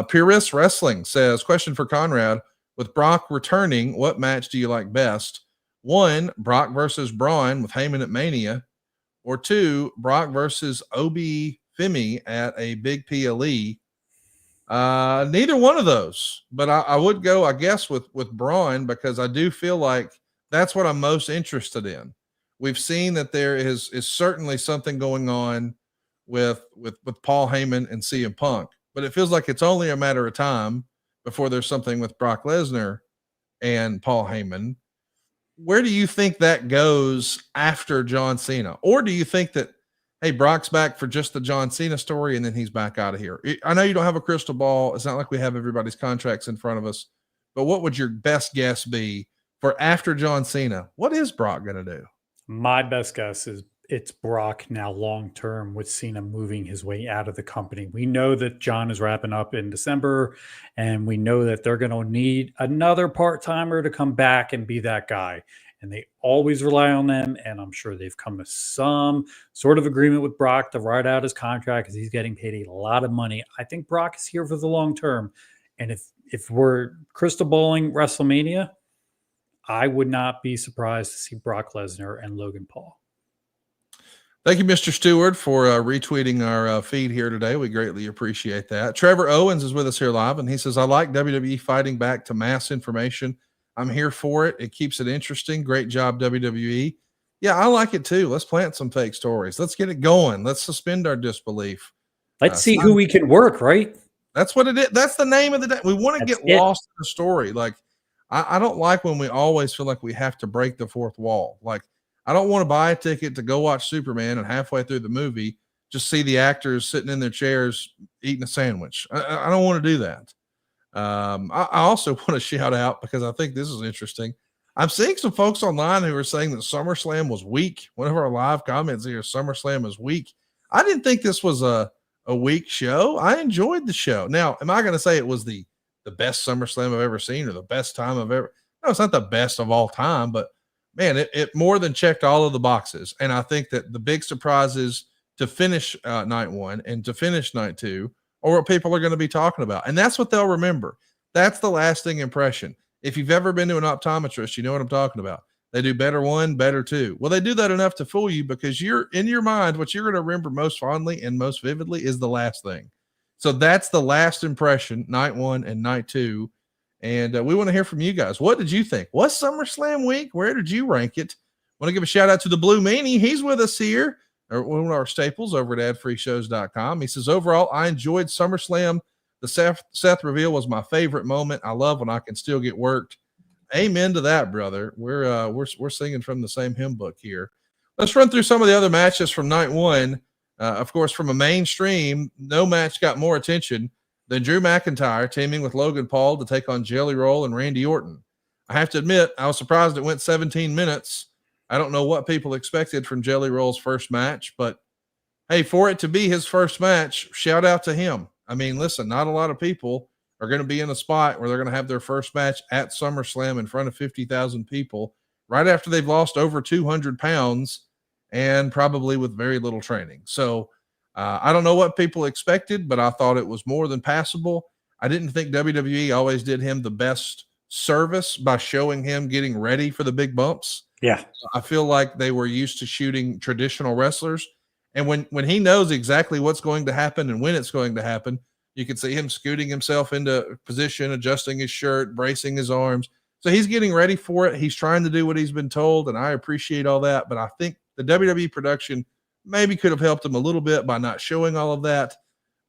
Purist Wrestling says, question for Conrad, with Brock returning, what match do you like best? 1, Brock versus Braun with Heyman at Mania, or 2, Brock versus Obi Femi at a big PLE. Neither one of those, but I would go, I guess, with Braun, because I do feel like that's what I'm most interested in. We've seen that there is certainly something going on with Paul Heyman and CM Punk, but it feels like it's only a matter of time before there's something with Brock Lesnar and Paul Heyman. Where do you think that goes after John Cena? Or do you think that, hey, Brock's back for just the John Cena story and then he's back out of here? I know you don't have a crystal ball. It's not like we have everybody's contracts in front of us, but what would your best guess be for after John Cena? What is Brock going to do? My best guess is it's Brock now long term, with Cena moving his way out of the company. We know that John is wrapping up in December, and we know that they're going to need another part-timer to come back and be that guy. And they always rely on them, and I'm sure they've come to some sort of agreement with Brock to ride out his contract because he's getting paid a lot of money. I think Brock is here for the long term. And if we're crystal balling WrestleMania, I would not be surprised to see Brock Lesnar and Logan Paul. Thank you, Mr. Stewart, for retweeting our feed here today. We greatly appreciate that. Trevor Owens is with us here live, and he says, I like WWE fighting back to mass information. I'm here for it. It keeps it interesting. Great job, WWE. Yeah, I like it too. Let's plant some fake stories. Let's get it going. Let's suspend our disbelief. Let's see who we can work, right? That's what it is. That's the name of the day. We want to get lost in the story. Like, I don't like when we always feel like we have to break the fourth wall. Like, I don't want to buy a ticket to go watch Superman and halfway through the movie just see the actors sitting in their chairs eating a sandwich. I don't want to do that. I also want to shout out, because I think this is interesting. I'm seeing some folks online who are saying that SummerSlam was weak. One of our live comments here, SummerSlam is weak. I didn't think this was a weak show. I enjoyed the show. Now, am I going to say it was the best SummerSlam I've ever seen or the best time I've ever? No, it's not the best of all time, but man, it more than checked all of the boxes. And I think that the big surprises to finish night one and to finish night two are what people are going to be talking about. And that's what they'll remember. That's the lasting impression. If you've ever been to an optometrist, you know what I'm talking about. They do better one, better two. Well, they do that enough to fool you, because you're in your mind, what you're going to remember most fondly and most vividly is the last thing. So that's the last impression, night one and night two. And we want to hear from you guys. What did you think? Was SummerSlam week? Where did you rank it? Want to give a shout out to the Blue Meanie. He's with us here, or one of our staples over at adfreeshows.com. He says, overall, I enjoyed SummerSlam. The Seth reveal was my favorite moment. I love when I can still get worked. Amen to that, brother. We're singing from the same hymn book here. Let's run through some of the other matches from night one. Of course, from a mainstream, no match got more attention than Drew McIntyre teaming with Logan Paul to take on Jelly Roll and Randy Orton. I have to admit, I was surprised it went 17 minutes. I don't know what people expected from Jelly Roll's first match, but hey, for it to be his first match, shout out to him. I mean, listen, not a lot of people are going to be in a spot where they're going to have their first match at SummerSlam in front of 50,000 people right after they've lost over 200 pounds and probably with very little training. So I don't know what people expected, but I thought it was more than passable. I didn't think WWE always did him the best service by showing him getting ready for the big bumps. Yeah. I feel like they were used to shooting traditional wrestlers. And when he knows exactly what's going to happen and when it's going to happen, you can see him scooting himself into position, adjusting his shirt, bracing his arms. So he's getting ready for it. He's trying to do what he's been told, and I appreciate all that. But I think the WWE production maybe could have helped him a little bit by not showing all of that.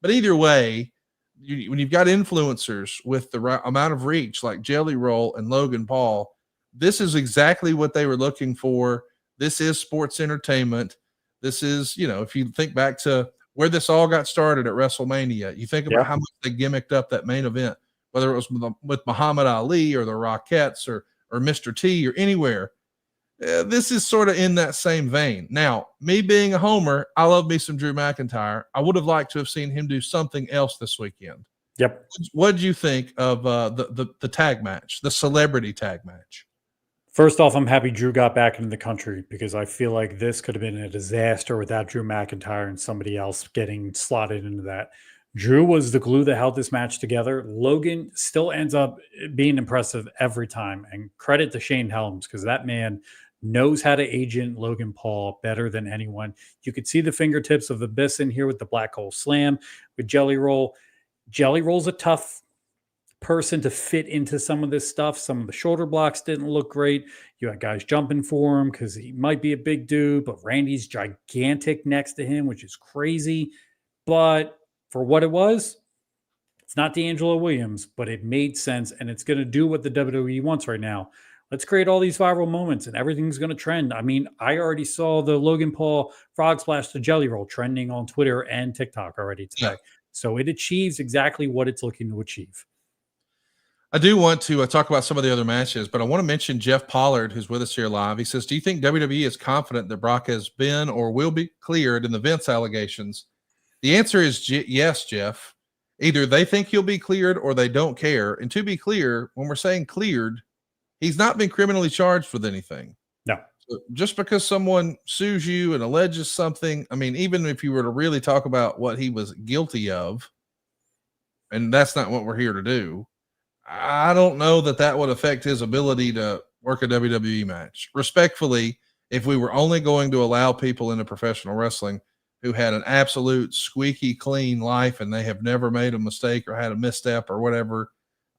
But either way, when you've got influencers with the right amount of reach like Jelly Roll and Logan Paul, this is exactly what they were looking for. This is sports entertainment. This is, if you think back to where this all got started at WrestleMania, you think about how much they gimmicked up that main event, whether it was with Muhammad Ali or the Rockettes or Mr. T or anywhere. This is sort of in that same vein. Now, me being a homer, I love me some Drew McIntyre. I would have liked to have seen him do something else this weekend. Yep. What did you think of the tag match, the celebrity tag match? First off, I'm happy Drew got back into the country, because I feel like this could have been a disaster without Drew McIntyre and somebody else getting slotted into that. Drew was the glue that held this match together. Logan still ends up being impressive every time. And credit to Shane Helms, because that man knows how to agent Logan Paul better than anyone. You could see the fingertips of Abyss in here with the Black Hole Slam, with Jelly Roll. Jelly Roll's a tough person to fit into some of this stuff. Some of the shoulder blocks didn't look great. You had guys jumping for him because he might be a big dude, but Randy's gigantic next to him, which is crazy. But for what it was, it's not D'Angelo Williams, but it made sense, and it's going to do what the WWE wants right now. Let's create all these viral moments, and everything's going to trend. I mean, I already saw the Logan Paul frog splash to Jelly Roll trending on Twitter and TikTok already today. Yeah. So it achieves exactly what it's looking to achieve. I do want to talk about some of the other matches, but I want to mention Jeff Pollard, who's with us here live. He says, do you think WWE is confident that Brock has been or will be cleared in the Vince allegations? The answer is yes, Jeff. Either they think he'll be cleared or they don't care. And to be clear, when we're saying cleared, he's not been criminally charged with anything. No. So just because someone sues you and alleges something, I mean, even if you were to really talk about what he was guilty of, and that's not what we're here to do, I don't know that that would affect his ability to work a WWE match. Respectfully, if we were only going to allow people into professional wrestling who had an absolute squeaky clean life and they have never made a mistake or had a misstep or whatever,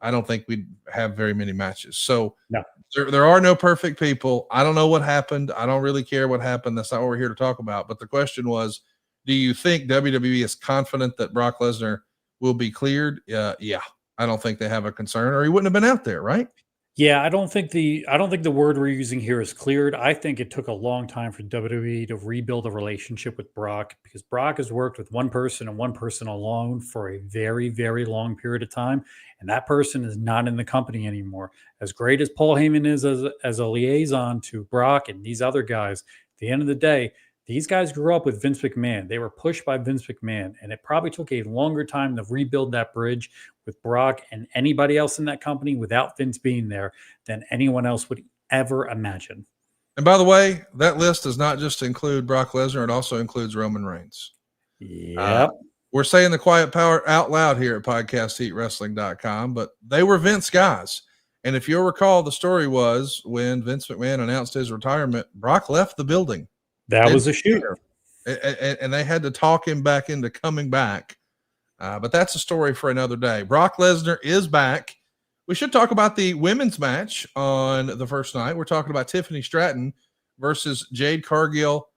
I don't think we'd have very many matches. So no. There are no perfect people. I don't know what happened. I don't really care what happened. That's not what we're here to talk about. But the question was, do you think WWE is confident that Brock Lesnar will be cleared? Yeah. I don't think they have a concern, or he wouldn't have been out there, right? Yeah, I don't think the word we're using here is cleared. I think it took a long time for WWE to rebuild a relationship with Brock, because Brock has worked with one person and one person alone for a very, very long period of time, and that person is not in the company anymore. As great as Paul Heyman is as a liaison to Brock and these other guys, at the end of the day, these guys grew up with Vince McMahon. They were pushed by Vince McMahon, and it probably took a longer time to rebuild that bridge with Brock and anybody else in that company without Vince being there than anyone else would ever imagine. And by the way, that list does not just include Brock Lesnar. It also includes Roman Reigns. Yep. We're saying the quiet power out loud here at podcastheatwrestling.com, but they were Vince guys. And if you'll recall, the story was when Vince McMahon announced his retirement, Brock left the building. That was a shooter. And they had to talk him back into coming back. But that's a story for another day. Brock Lesnar is back. We should talk about the women's match on the first night. We're talking about Tiffany Stratton versus Jade Cargill.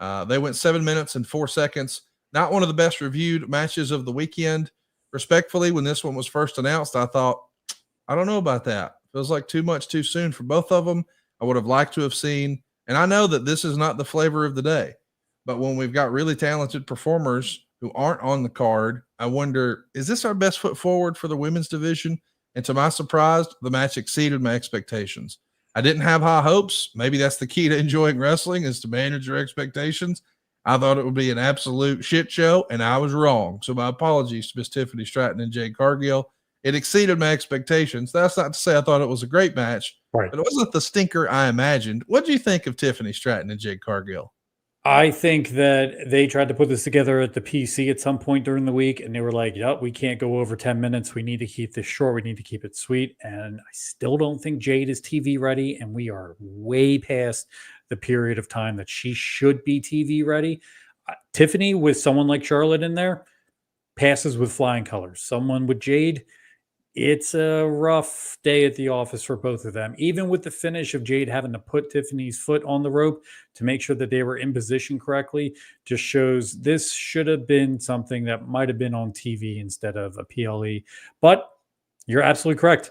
They went 7 minutes and 4 seconds. Not one of the best reviewed matches of the weekend. Respectfully, when this one was first announced, I thought, I don't know about that. Feels like too much too soon for both of them. I would have liked to have seen, and I know that this is not the flavor of the day, but when we've got really talented performers who aren't on the card, I wonder, is this our best foot forward for the women's division? And to my surprise, the match exceeded my expectations. I didn't have high hopes. Maybe that's the key to enjoying wrestling, is to manage your expectations. I thought it would be an absolute shit show, and I was wrong. So my apologies to Miss Tiffany Stratton and Jade Cargill. It exceeded my expectations. That's not to say I thought it was a great match, right, but it wasn't the stinker I imagined. What do you think of Tiffany Stratton and Jade Cargill? I think that they tried to put this together at the PC at some point during the week, and they were like, yep, we can't go over 10 minutes. We need to keep this short. We need to keep it sweet. And I still don't think Jade is TV ready, and we are way past the period of time that she should be TV ready. Tiffany, with someone like Charlotte in there, passes with flying colors. Someone with Jade, it's a rough day at the office for both of them. Even with the finish of Jade having to put Tiffany's foot on the rope to make sure that they were in position correctly, just shows this should have been something that might have been on TV instead of a PLE. But you're absolutely correct.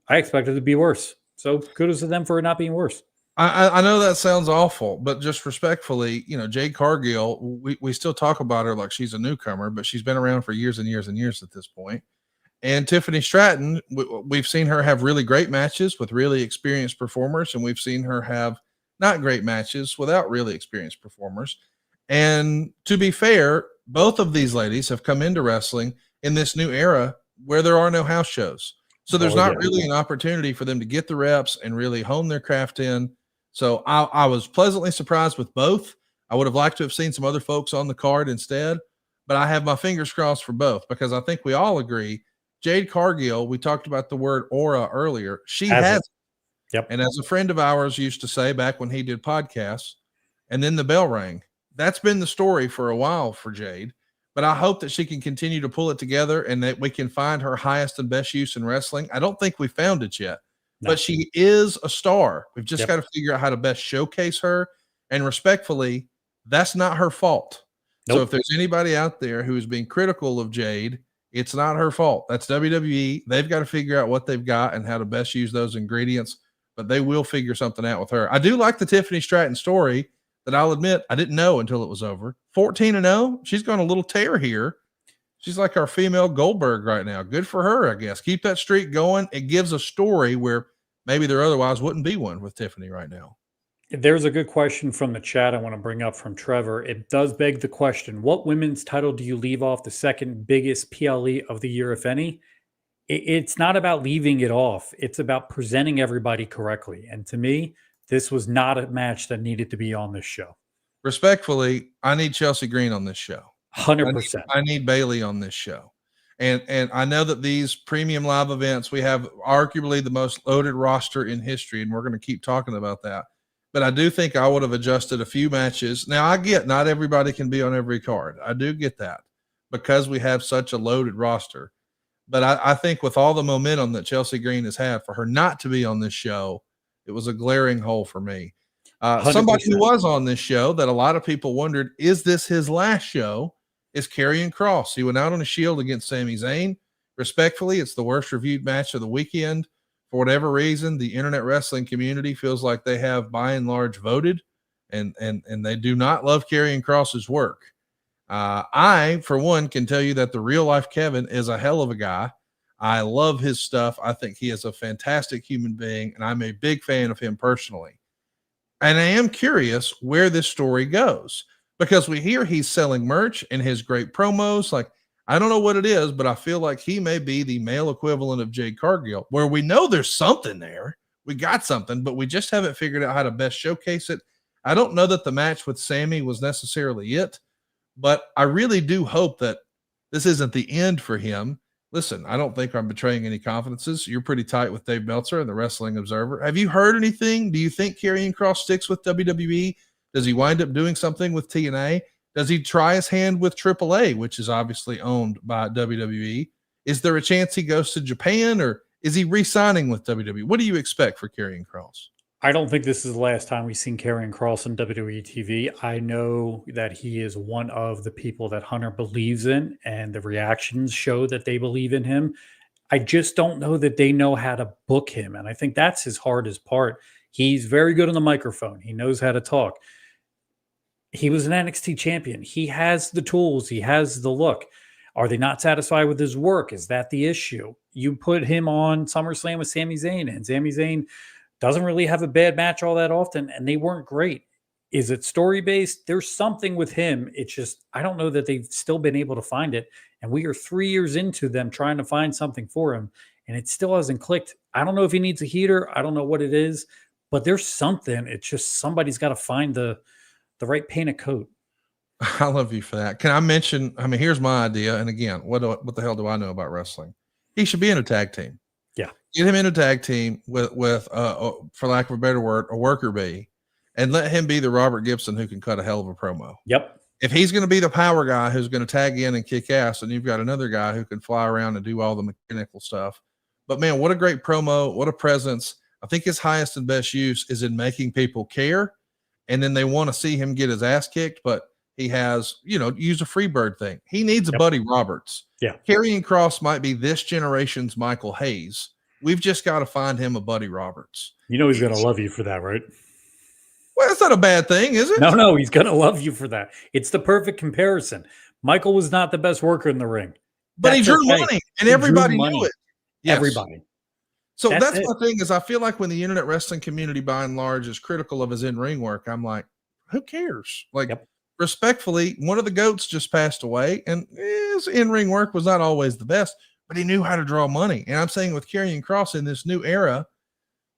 I expected it to be worse. So kudos to them for it not being worse. I know that sounds awful, but just respectfully, Jade Cargill, we still talk about her like she's a newcomer, but she's been around for years and years and years at this point. And Tiffany Stratton, we've seen her have really great matches with really experienced performers, and we've seen her have not great matches without really experienced performers. And to be fair, both of these ladies have come into wrestling in this new era where there are no house shows. So there's not really an opportunity for them to get the reps and really hone their craft in. So I was pleasantly surprised with both. I would have liked to have seen some other folks on the card instead, but I have my fingers crossed for both, because I think we all agree Jade Cargill, we talked about the word aura earlier. She has it. Yep. And as a friend of ours used to say back when he did podcasts, and then the bell rang. That's been the story for a while for Jade. But I hope that she can continue to pull it together and that we can find her highest and best use in wrestling. I don't think we found it yet, but she is a star. We've just got to figure out how to best showcase her. And respectfully, that's not her fault. So if there's anybody out there who is being critical of Jade, it's not her fault. That's WWE. They've got to figure out what they've got and how to best use those ingredients, but they will figure something out with her. I do like the Tiffany Stratton story that I'll admit I didn't know until it was over. 14-0. She's gone a little tear here. She's like our female Goldberg right now. Good for her, I guess. Keep that streak going. It gives a story where maybe there otherwise wouldn't be one with Tiffany right now. There's a good question from the chat I want to bring up from Trevor. It does beg the question, what women's title do you leave off the second biggest PLE of the year, if any? It's not about leaving it off. It's about presenting everybody correctly. And to me, this was not a match that needed to be on this show. Respectfully, I need Chelsea Green on this show. 100%. I need Bailey on this show. And I know that these premium live events, we have arguably the most loaded roster in history, and we're going to keep talking about that. But I do think I would have adjusted a few matches. Now, I get not everybody can be on every card. I do get that because we have such a loaded roster. But I think with all the momentum that Chelsea Green has had, for her not to be on this show, it was a glaring hole for me. Somebody who was on this show that a lot of people wondered, is this his last show, is Karrion Kross. He went out on a Shield against Sami Zayn. Respectfully, it's the worst reviewed match of the weekend. For whatever reason, the internet wrestling community feels like they have by and large voted, and they do not love Karrion Kross's work. I, for one, can tell you that the real life Kevin is a hell of a guy. I love his stuff. I think he is a fantastic human being, and I'm a big fan of him personally. And I am curious where this story goes, because we hear he's selling merch and his great promos. Like, I don't know what it is, but I feel like he may be the male equivalent of Jade Cargill, where we know there's something there. We got something, but we just haven't figured out how to best showcase it. I don't know that the match with Sammy was necessarily it, but I really do hope that this isn't the end for him. Listen, I don't think I'm betraying any confidences. You're pretty tight with Dave Meltzer and the Wrestling Observer. Have you heard anything? Do you think Karrion Kross sticks with WWE? Does he wind up doing something with TNA? Does he try his hand with AAA, which is obviously owned by WWE? Is there a chance he goes to Japan, or is he re-signing with WWE? What do you expect for Karrion Kross? I don't think this is the last time we've seen Karrion Kross on WWE TV. I know that he is one of the people that Hunter believes in, and the reactions show that they believe in him. I just don't know that they know how to book him, and I think that's his hardest part. He's very good on the microphone. He knows how to talk. He was an NXT champion. He has the tools. He has the look. Are they not satisfied with his work? Is that the issue? You put him on SummerSlam with Sami Zayn, and Sami Zayn doesn't really have a bad match all that often, and they weren't great. Is it story-based? There's something with him. It's just, I don't know that they've still been able to find it, and we are 3 years into them trying to find something for him, and it still hasn't clicked. I don't know if he needs a heater. I don't know what it is, but there's something. It's just somebody's got to find the right painted coat. I love you for that. Can I mention, here's my idea. And again, what the hell do I know about wrestling? He should be in a tag team. Yeah. Get him in a tag team with for lack of a better word, a worker bee, and let him be the Robert Gibson who can cut a hell of a promo. Yep. If he's going to be the power guy who's going to tag in and kick ass, and you've got another guy who can fly around and do all the mechanical stuff. But man, what a great promo. What a presence. I think his highest and best use is in making people care. And then they want to see him get his ass kicked, but he has, use a Freebird thing. He needs a Buddy Roberts. Yeah. Karrion Kross might be this generation's Michael Hayes. We've just got to find him a Buddy Roberts. You know he's going to love you for that, right? Well, that's not a bad thing, is it? No, he's going to love you for that. It's the perfect comparison. Michael was not the best worker in the ring. But he drew money, and everybody knew it. Yes. Everybody. So that's my thing is I feel like when the internet wrestling community by and large is critical of his in-ring work, I'm like, who cares? Like, respectfully, one of the GOATs just passed away, and his in-ring work was not always the best, but he knew how to draw money. And I'm saying with Karrion Kross in this new era,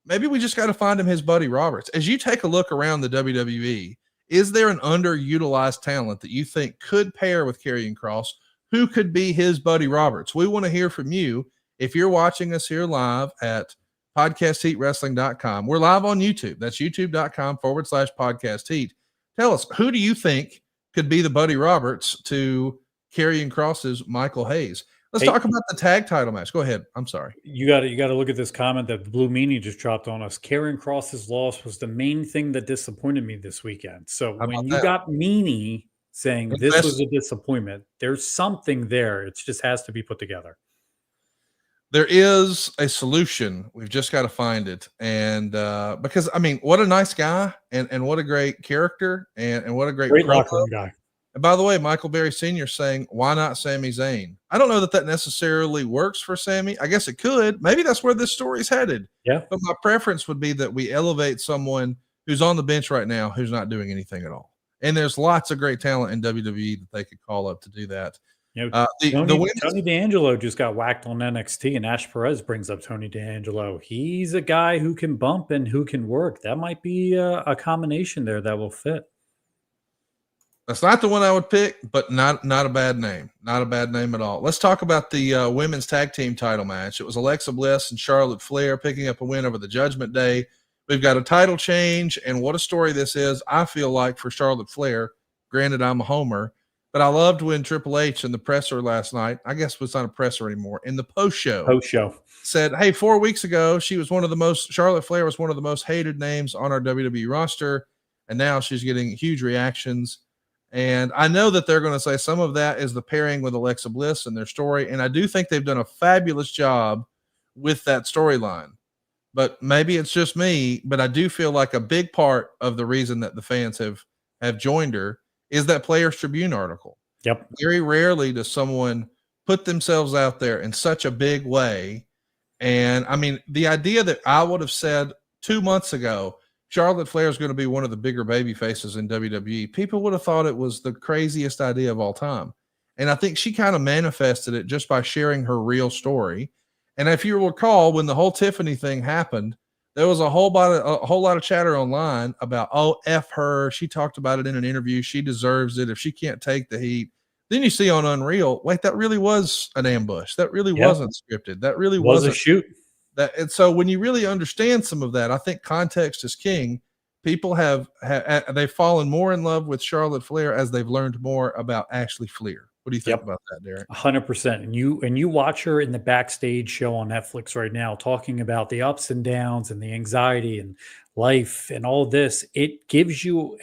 maybe we just got to find him his Buddy Roberts. As you take a look around the WWE, is there an underutilized talent that you think could pair with Karrion Kross? Who could be his Buddy Roberts? We want to hear from you. If you're watching us here live at podcastheatwrestling.com. We're live on YouTube. That's youtube.com/podcast heat. Tell us, who do you think could be the Buddy Roberts to Karrion Kross's Michael Hayes? Let's talk about the tag title match. Go ahead. I'm sorry. You got to look at this comment that the Blue Meanie just dropped on us. Karrion Kross's loss was the main thing that disappointed me this weekend. So when you got Meanie saying this was a disappointment, there's something there. It just has to be put together. There is a solution. We've just got to find it. And because, I mean, what a nice guy and what a great character and what a great locker room guy. And by the way, Michael Berry Sr. saying, why not Sami Zayn? I don't know that necessarily works for Sami. I guess it could. Maybe that's where this story's headed. Yeah. But my preference would be that we elevate someone who's on the bench right now who's not doing anything at all. And there's lots of great talent in WWE that they could call up to do that. You know, Tony D'Angelo just got whacked on NXT, and Ash Perez brings up Tony D'Angelo. He's a guy who can bump and who can work. That might be a combination there that will fit. That's not the one I would pick, but not a bad name. Not a bad name at all. Let's talk about the women's tag team title match. It was Alexa Bliss and Charlotte Flair picking up a win over the Judgment Day. We've got a title change, and what a story this is, I feel like, for Charlotte Flair. Granted, I'm a homer, but I loved when Triple H in the presser last night, I guess it's not a presser anymore, in the post-show said, hey, 4 weeks ago, Charlotte Flair was one of the most hated names on our WWE roster, and now she's getting huge reactions. And I know that they're going to say some of that is the pairing with Alexa Bliss and their story. And I do think they've done a fabulous job with that storyline. But maybe it's just me, but I do feel like a big part of the reason that the fans have joined her is that Players Tribune article. Yep. Very rarely does someone put themselves out there in such a big way. And I mean, the idea that I would have said 2 months ago, Charlotte Flair is going to be one of the bigger baby faces in WWE, people would have thought it was the craziest idea of all time. And I think she kind of manifested it just by sharing her real story. And if you recall, when the whole Tiffany thing happened, there was a whole lot of chatter online about, oh, F her. She talked about it in an interview. She deserves it if she can't take the heat. Then you see on Unreal, wait, that really was an ambush. That really wasn't scripted. That really wasn't a shoot. And so when you really understand some of that, I think context is king. People they've fallen more in love with Charlotte Flair as they've learned more about Ashley Flair. What do you think about that, Derek? 100%. And you watch her in the backstage show on Netflix right now, talking about the ups and downs and the anxiety and life and all this. It gives you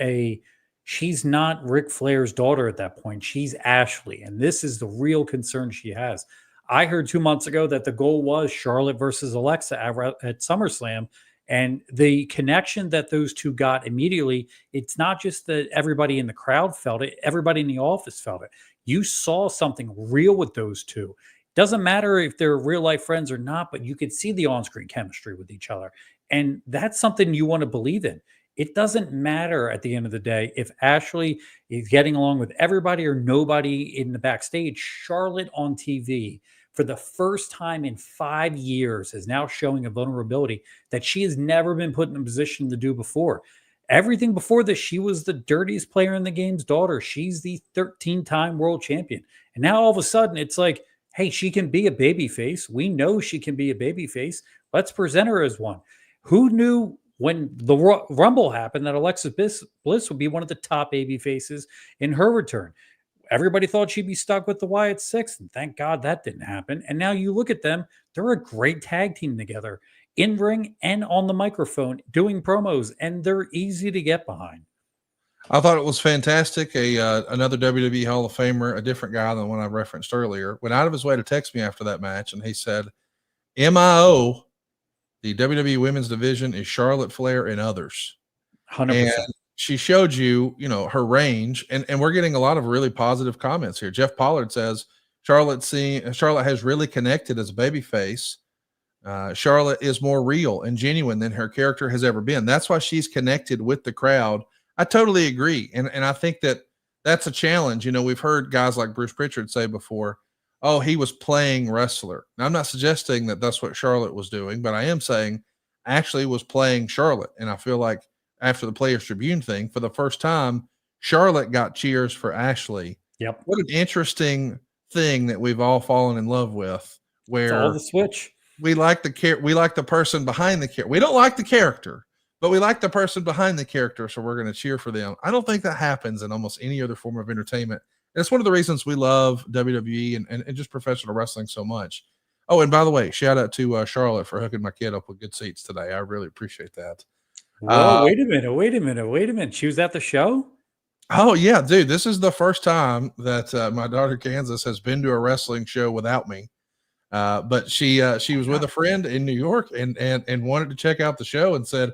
she's not Ric Flair's daughter at that point. She's Ashley. And this is the real concern she has. I heard 2 months ago that the goal was Charlotte versus Alexa at SummerSlam. And the connection that those two got immediately, it's not just that everybody in the crowd felt it, everybody in the office felt it. You saw something real with those two. Doesn't matter if they're real life friends or not, but you could see the on-screen chemistry with each other. And that's something you want to believe in. It doesn't matter at the end of the day if Ashley is getting along with everybody or nobody in the backstage. Charlotte on TV for the first time in 5 years is now showing a vulnerability that she has never been put in a position to do before. Everything before this, she was the dirtiest player in the game's daughter. She's the 13-time world champion. And now all of a sudden it's like, hey, she can be a babyface. We know she can be a babyface. Let's present her as one. Who knew when the Rumble happened that Alexa Bliss would be one of the top babyfaces in her return? Everybody thought she'd be stuck with the Wyatt Six, and thank God that didn't happen. And now you look at them, they're a great tag team together, in ring and on the microphone, doing promos, and they're easy to get behind. I thought it was fantastic. Another WWE Hall of Famer, a different guy than the one I referenced earlier, went out of his way to text me after that match, and he said, MIO, the WWE Women's Division is Charlotte Flair and others. 100%. And she showed you, her range, and we're getting a lot of really positive comments here. Jeff Pollard says Charlotte has really connected as a babyface. Charlotte is more real and genuine than her character has ever been. That's why she's connected with the crowd. I totally agree, and I think that's a challenge. We've heard guys like Bruce Pritchard say before, "Oh, he was playing wrestler." Now, I'm not suggesting that that's what Charlotte was doing, but I am saying Ashley was playing Charlotte, and I feel like after the Players Tribune thing, for the first time, Charlotte got cheers for Ashley. Yep. What an interesting thing that we've all fallen in love with. Where it's all the switch. we like the person behind the character. We don't like the character, but we like the person behind the character, so we're going to cheer for them. I don't think that happens in almost any other form of entertainment. And it's one of the reasons we love WWE and just professional wrestling so much. Oh, and by the way, shout out to Charlotte for hooking my kid up with good seats today. I really appreciate that. Whoa, wait a minute. She was at the show? Oh, yeah, dude. This is the first time that my daughter Kansas has been to a wrestling show without me. But she was with a friend in New York and wanted to check out the show and said,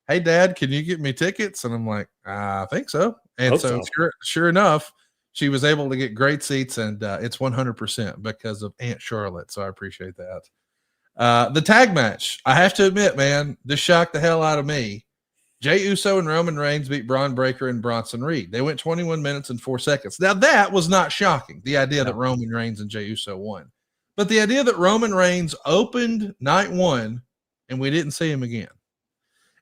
"Hey, Dad, can you get me tickets?" And I'm like, "I think so." And so sure enough, she was able to get great seats, and it's 100% because of Aunt Charlotte. So I appreciate that. The tag match, I have to admit, man, this shocked the hell out of me. Jey Uso and Roman Reigns beat Braun Breaker and Bronson Reed. They went 21 minutes and 4 seconds. Now, that was not shocking, the idea that Roman Reigns and Jey Uso won. But the idea that Roman Reigns opened night one and we didn't see him again.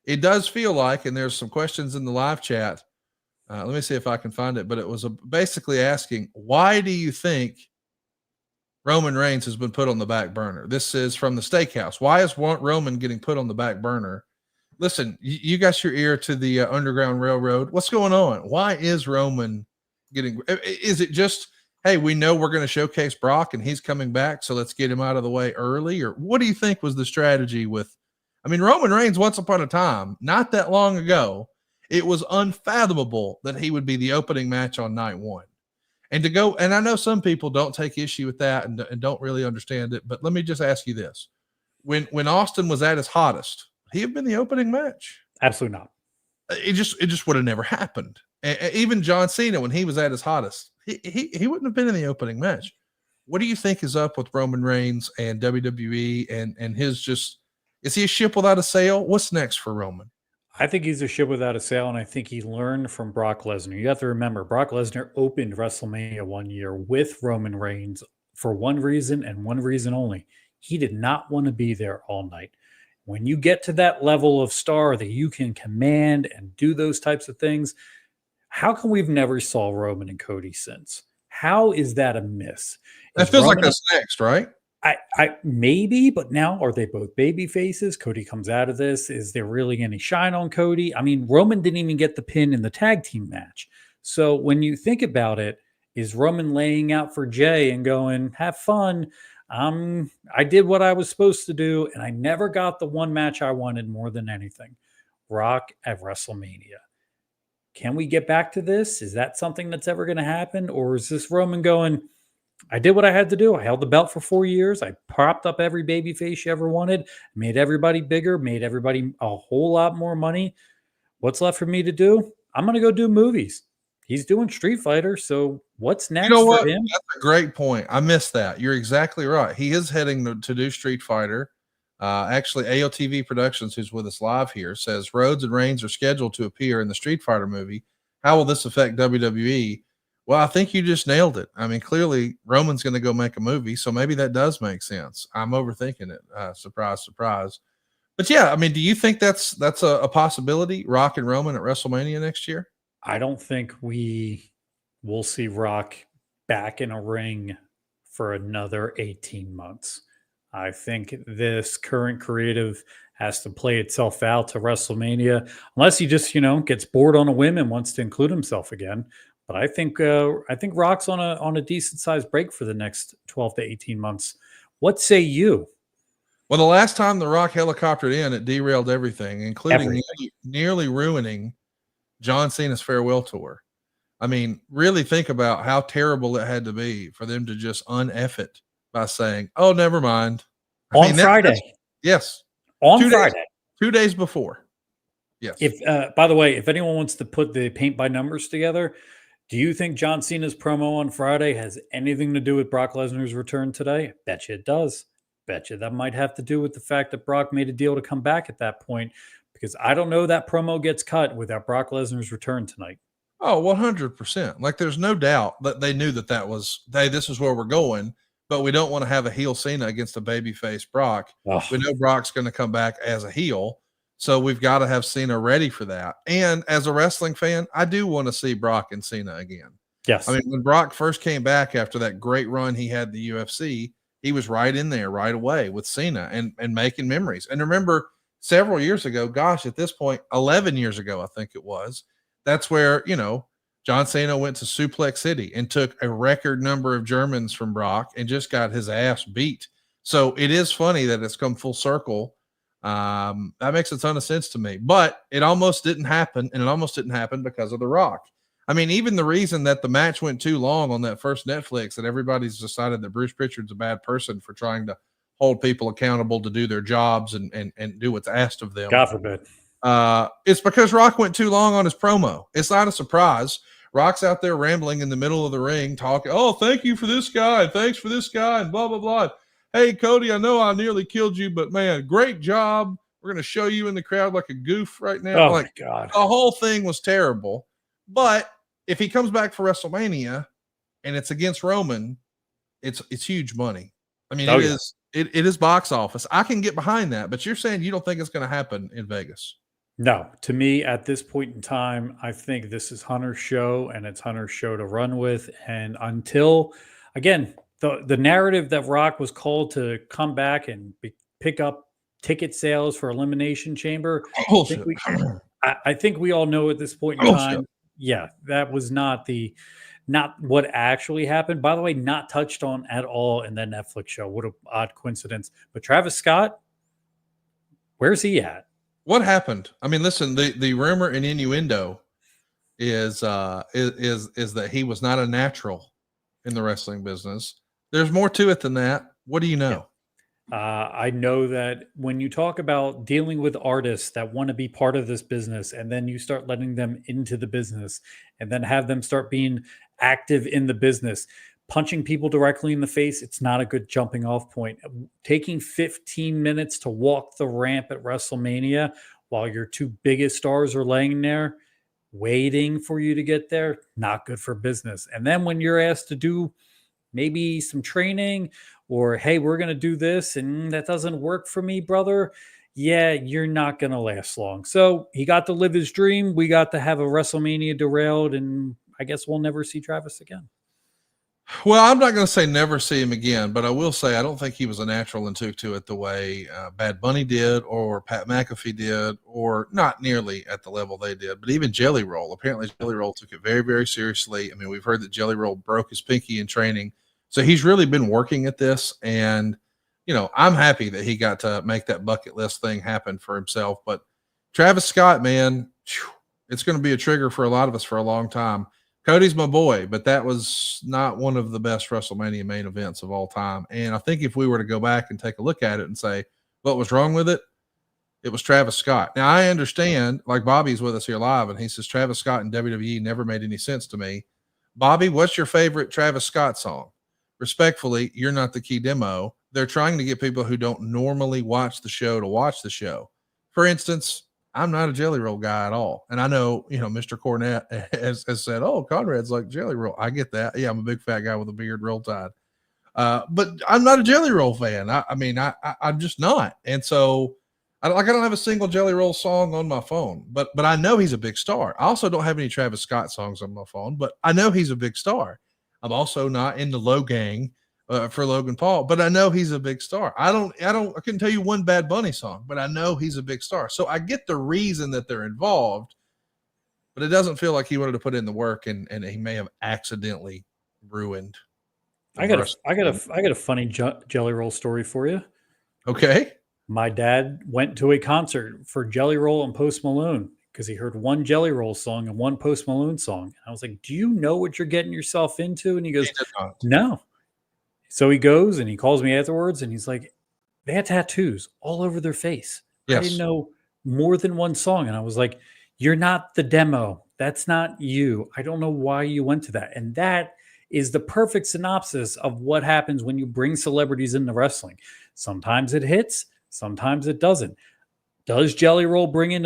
It does feel like, and there's some questions in the live chat. Let me see if I can find it. But it was basically asking, why do you think Roman Reigns has been put on the back burner? This is from the Steakhouse. Why is Roman getting put on the back burner? Listen, you got your ear to the Underground Railroad. What's going on? Why is Roman getting – is it just, hey, we know we're going to showcase Brock and he's coming back, so let's get him out of the way early? Or what do you think was the strategy with – I mean, Roman Reigns, once upon a time, not that long ago, it was unfathomable that he would be the opening match on night one. And to go – and I know some people don't take issue with that and don't really understand it, but let me just ask you this. When Austin was at his hottest – he have been the opening match? Absolutely not. It just would have never happened. Even John Cena, when he was at his hottest, he wouldn't have been in the opening match. What do you think is up with Roman Reigns and WWE and his just, is he a ship without a sail? What's next for Roman? I think he's a ship without a sail, and I think he learned from Brock Lesnar. You have to remember, Brock Lesnar opened WrestleMania one year with Roman Reigns for one reason and one reason only. He did not want to be there all night. When you get to that level of star that you can command and do those types of things, how come we've never saw Roman and Cody since? How is that a miss? That feels like that's next, right? I maybe, but now are they both baby faces? Cody comes out of this. Is there really any shine on Cody? I mean, Roman didn't even get the pin in the tag team match. So when you think about it, is Roman laying out for Jey and going, have fun? I did what I was supposed to do, and I never got the one match I wanted more than anything. Rock at WrestleMania. Can we get back to this? Is that something that's ever going to happen? Or is this Roman going, I did what I had to do. I held the belt for 4 years. I propped up every baby face you ever wanted, made everybody bigger, made everybody a whole lot more money. What's left for me to do? I'm going to go do movies. He's doing Street Fighter, so what's next for him? That's a great point. I missed that. You're exactly right. He is heading to do Street Fighter. Actually, AOTV Productions, who's with us live here, says Rhodes and Reigns are scheduled to appear in the Street Fighter movie. How will this affect WWE? Well, I think you just nailed it. I mean, clearly Roman's going to go make a movie, so maybe that does make sense. I'm overthinking it. Surprise, surprise. But yeah, I mean, do you think that's a possibility? Rock and Roman at WrestleMania next year? I don't think we will see Rock back in a ring for another 18 months. I think this current creative has to play itself out to WrestleMania, unless he just, gets bored on a whim and wants to include himself again. But I think Rock's on a decent sized break for the next 12 to 18 months. What say you? Well, the last time the Rock helicoptered in, it derailed everything, including nearly ruining John Cena's farewell tour. I mean, really think about how terrible it had to be for them to just un-F it by saying, oh, never mind. On Friday. Yes. On Friday. 2 days before. Yes. By the way, if anyone wants to put the paint by numbers together, do you think John Cena's promo on Friday has anything to do with Brock Lesnar's return today? Bet you it does. Bet you that might have to do with the fact that Brock made a deal to come back at that point, because I don't know that promo gets cut without Brock Lesnar's return tonight. Oh, 100%. Like, there's no doubt that they knew that was, this is where we're going, but we don't want to have a heel Cena against a babyface Brock. Oh. We know Brock's going to come back as a heel, so we've got to have Cena ready for that. And as a wrestling fan, I do want to see Brock and Cena again. Yes. I mean, when Brock first came back after that great run he had in the UFC, he was right in there right away with Cena and making memories. And remember, several years ago, gosh, at this point, 11 years ago, I think it was, that's where, John Cena went to Suplex City and took a record number of Germans from Brock and just got his ass beat. So it is funny that it's come full circle. That makes a ton of sense to me, but it almost didn't happen. And it almost didn't happen because of The Rock. I mean, even the reason that the match went too long on that first Netflix, that everybody's decided that Bruce Pritchard's a bad person for trying to hold people accountable to do their jobs and do what's asked of them. God forbid. It's because Rock went too long on his promo. It's not a surprise. Rock's out there rambling in the middle of the ring, talking, oh, thank you for this guy, and thanks for this guy, and blah, blah, blah. Hey, Cody, I know I nearly killed you, but man, great job. We're going to show you in the crowd like a goof right now. Oh, like, my God. the whole thing was terrible. But if he comes back for WrestleMania and it's against Roman, it's huge money. I mean, it is box office. I can get behind that, but you're saying you don't think it's going to happen in Vegas. No, to me, at this point in time, I think this is Hunter's show, and it's Hunter's show to run with. And until, again, the narrative that Rock was called to come back and pick up ticket sales for Elimination Chamber, I think we all know at this point in time, yeah, that was not what actually happened. By the way, not touched on at all in that Netflix show. What an odd coincidence. But Travis Scott, where's he at? What happened? I mean, listen, the rumor and innuendo is that he was not a natural in the wrestling business. There's more to it than that. What do you know? I know that when you talk about dealing with artists that want to be part of this business, and then you start letting them into the business and then have them start being active in the business, punching people directly in the face, it's not a good jumping off point. Taking 15 minutes to walk the ramp at WrestleMania while your two biggest stars are laying there waiting for you to get there, not good for business. And then when you're asked to do maybe some training, or, hey, we're going to do this and that doesn't work for me, brother, yeah, you're not going to last long. So he got to live his dream. We got to have a WrestleMania derailed, and I guess we'll never see Travis again. Well, I'm not going to say never see him again, but I will say I don't think he was a natural and took to it the way Bad Bunny did, or Pat McAfee did, or not nearly at the level they did. But even Jelly Roll, apparently Jelly Roll took it very, very seriously. I mean, we've heard that Jelly Roll broke his pinky in training. So he's really been working at this, and, I'm happy that he got to make that bucket list thing happen for himself. But Travis Scott, man, it's going to be a trigger for a lot of us for a long time. Cody's my boy, but that was not one of the best WrestleMania main events of all time. And I think if we were to go back and take a look at it and say, what was wrong with it? It was Travis Scott. Now, I understand, like Bobby's with us here live, and he says Travis Scott and WWE never made any sense to me. Bobby, what's your favorite Travis Scott song? Respectfully, you're not the key demo. They're trying to get people who don't normally watch the show to watch the show. For instance, I'm not a Jelly Roll guy at all. And I know, Mr. Cornette has said, oh, Conrad's like Jelly Roll. I get that. Yeah, I'm a big fat guy with a beard, roll tide. But I'm not a Jelly Roll fan. I'm just not. And so I don't have a single Jelly Roll song on my phone, but I know he's a big star. I also don't have any Travis Scott songs on my phone, but I know he's a big star. I'm also not in the Low Gang for Logan Paul, but I know he's a big star. I couldn't tell you one Bad Bunny song, but I know he's a big star. So I get the reason that they're involved, but it doesn't feel like he wanted to put in the work, and he may have accidentally ruined. I got a funny Jelly Roll story for you. Okay. My dad went to a concert for Jelly Roll and Post Malone because he heard one Jelly Roll song and one Post Malone song. And I was like, do you know what you're getting yourself into? And he goes, no. So he goes and he calls me afterwards and he's like, they had tattoos all over their face. Yes. I didn't know more than one song. And I was like, you're not the demo. That's not you. I don't know why you went to that. And that is the perfect synopsis of what happens when you bring celebrities into wrestling. Sometimes it hits, sometimes it doesn't. Does Jelly Roll bring in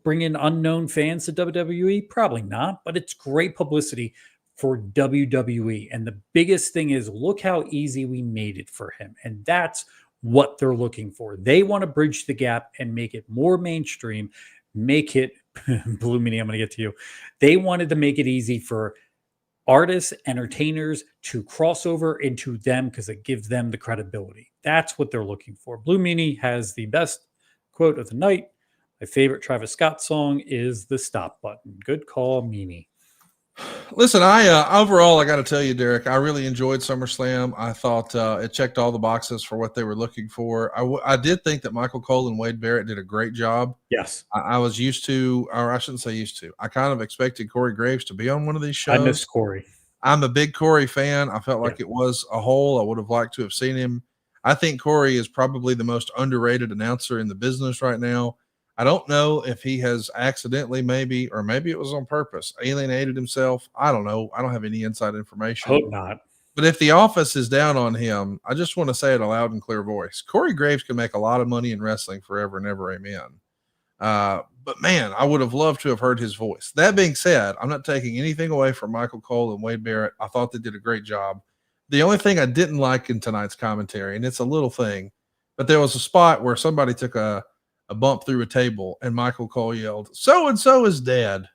bring in unknown fans to WWE? Probably not, but it's great publicity for WWE. And the biggest thing is, look how easy we made it for him. And that's what they're looking for. They want to bridge the gap and make it more mainstream, make it, Blue Meanie, I'm going to get to you. They wanted to make it easy for artists, entertainers to cross over into them because it gives them the credibility. That's what they're looking for. Blue Meanie has the best quote of the night. My favorite Travis Scott song is the stop button. Good call, Meanie. Listen, I overall, I got to tell you, Derek, I really enjoyed SummerSlam. I thought it checked all the boxes for what they were looking for. I did think that Michael Cole and Wade Barrett did a great job. Yes. I was used to, or I shouldn't say used to, I kind of expected Corey Graves to be on one of these shows. I miss Corey. I'm a big Corey fan. I felt like Yeah. it was a whole. I would have liked to have seen him. I think Corey is probably the most underrated announcer in the business right now. I don't know if he has accidentally maybe, or maybe it was on purpose, alienated himself. I don't know. I don't have any inside information. Hope not. But if the office is down on him, I just want to say it a loud and clear voice. Corey Graves can make a lot of money in wrestling forever and ever. Amen. But man, I would have loved to have heard his voice. That being said, I'm not taking anything away from Michael Cole and Wade Barrett. I thought they did a great job. The only thing I didn't like in tonight's commentary, and it's a little thing, but there was a spot where somebody took a bump through a table and Michael Cole yelled, "So-and-so is dead."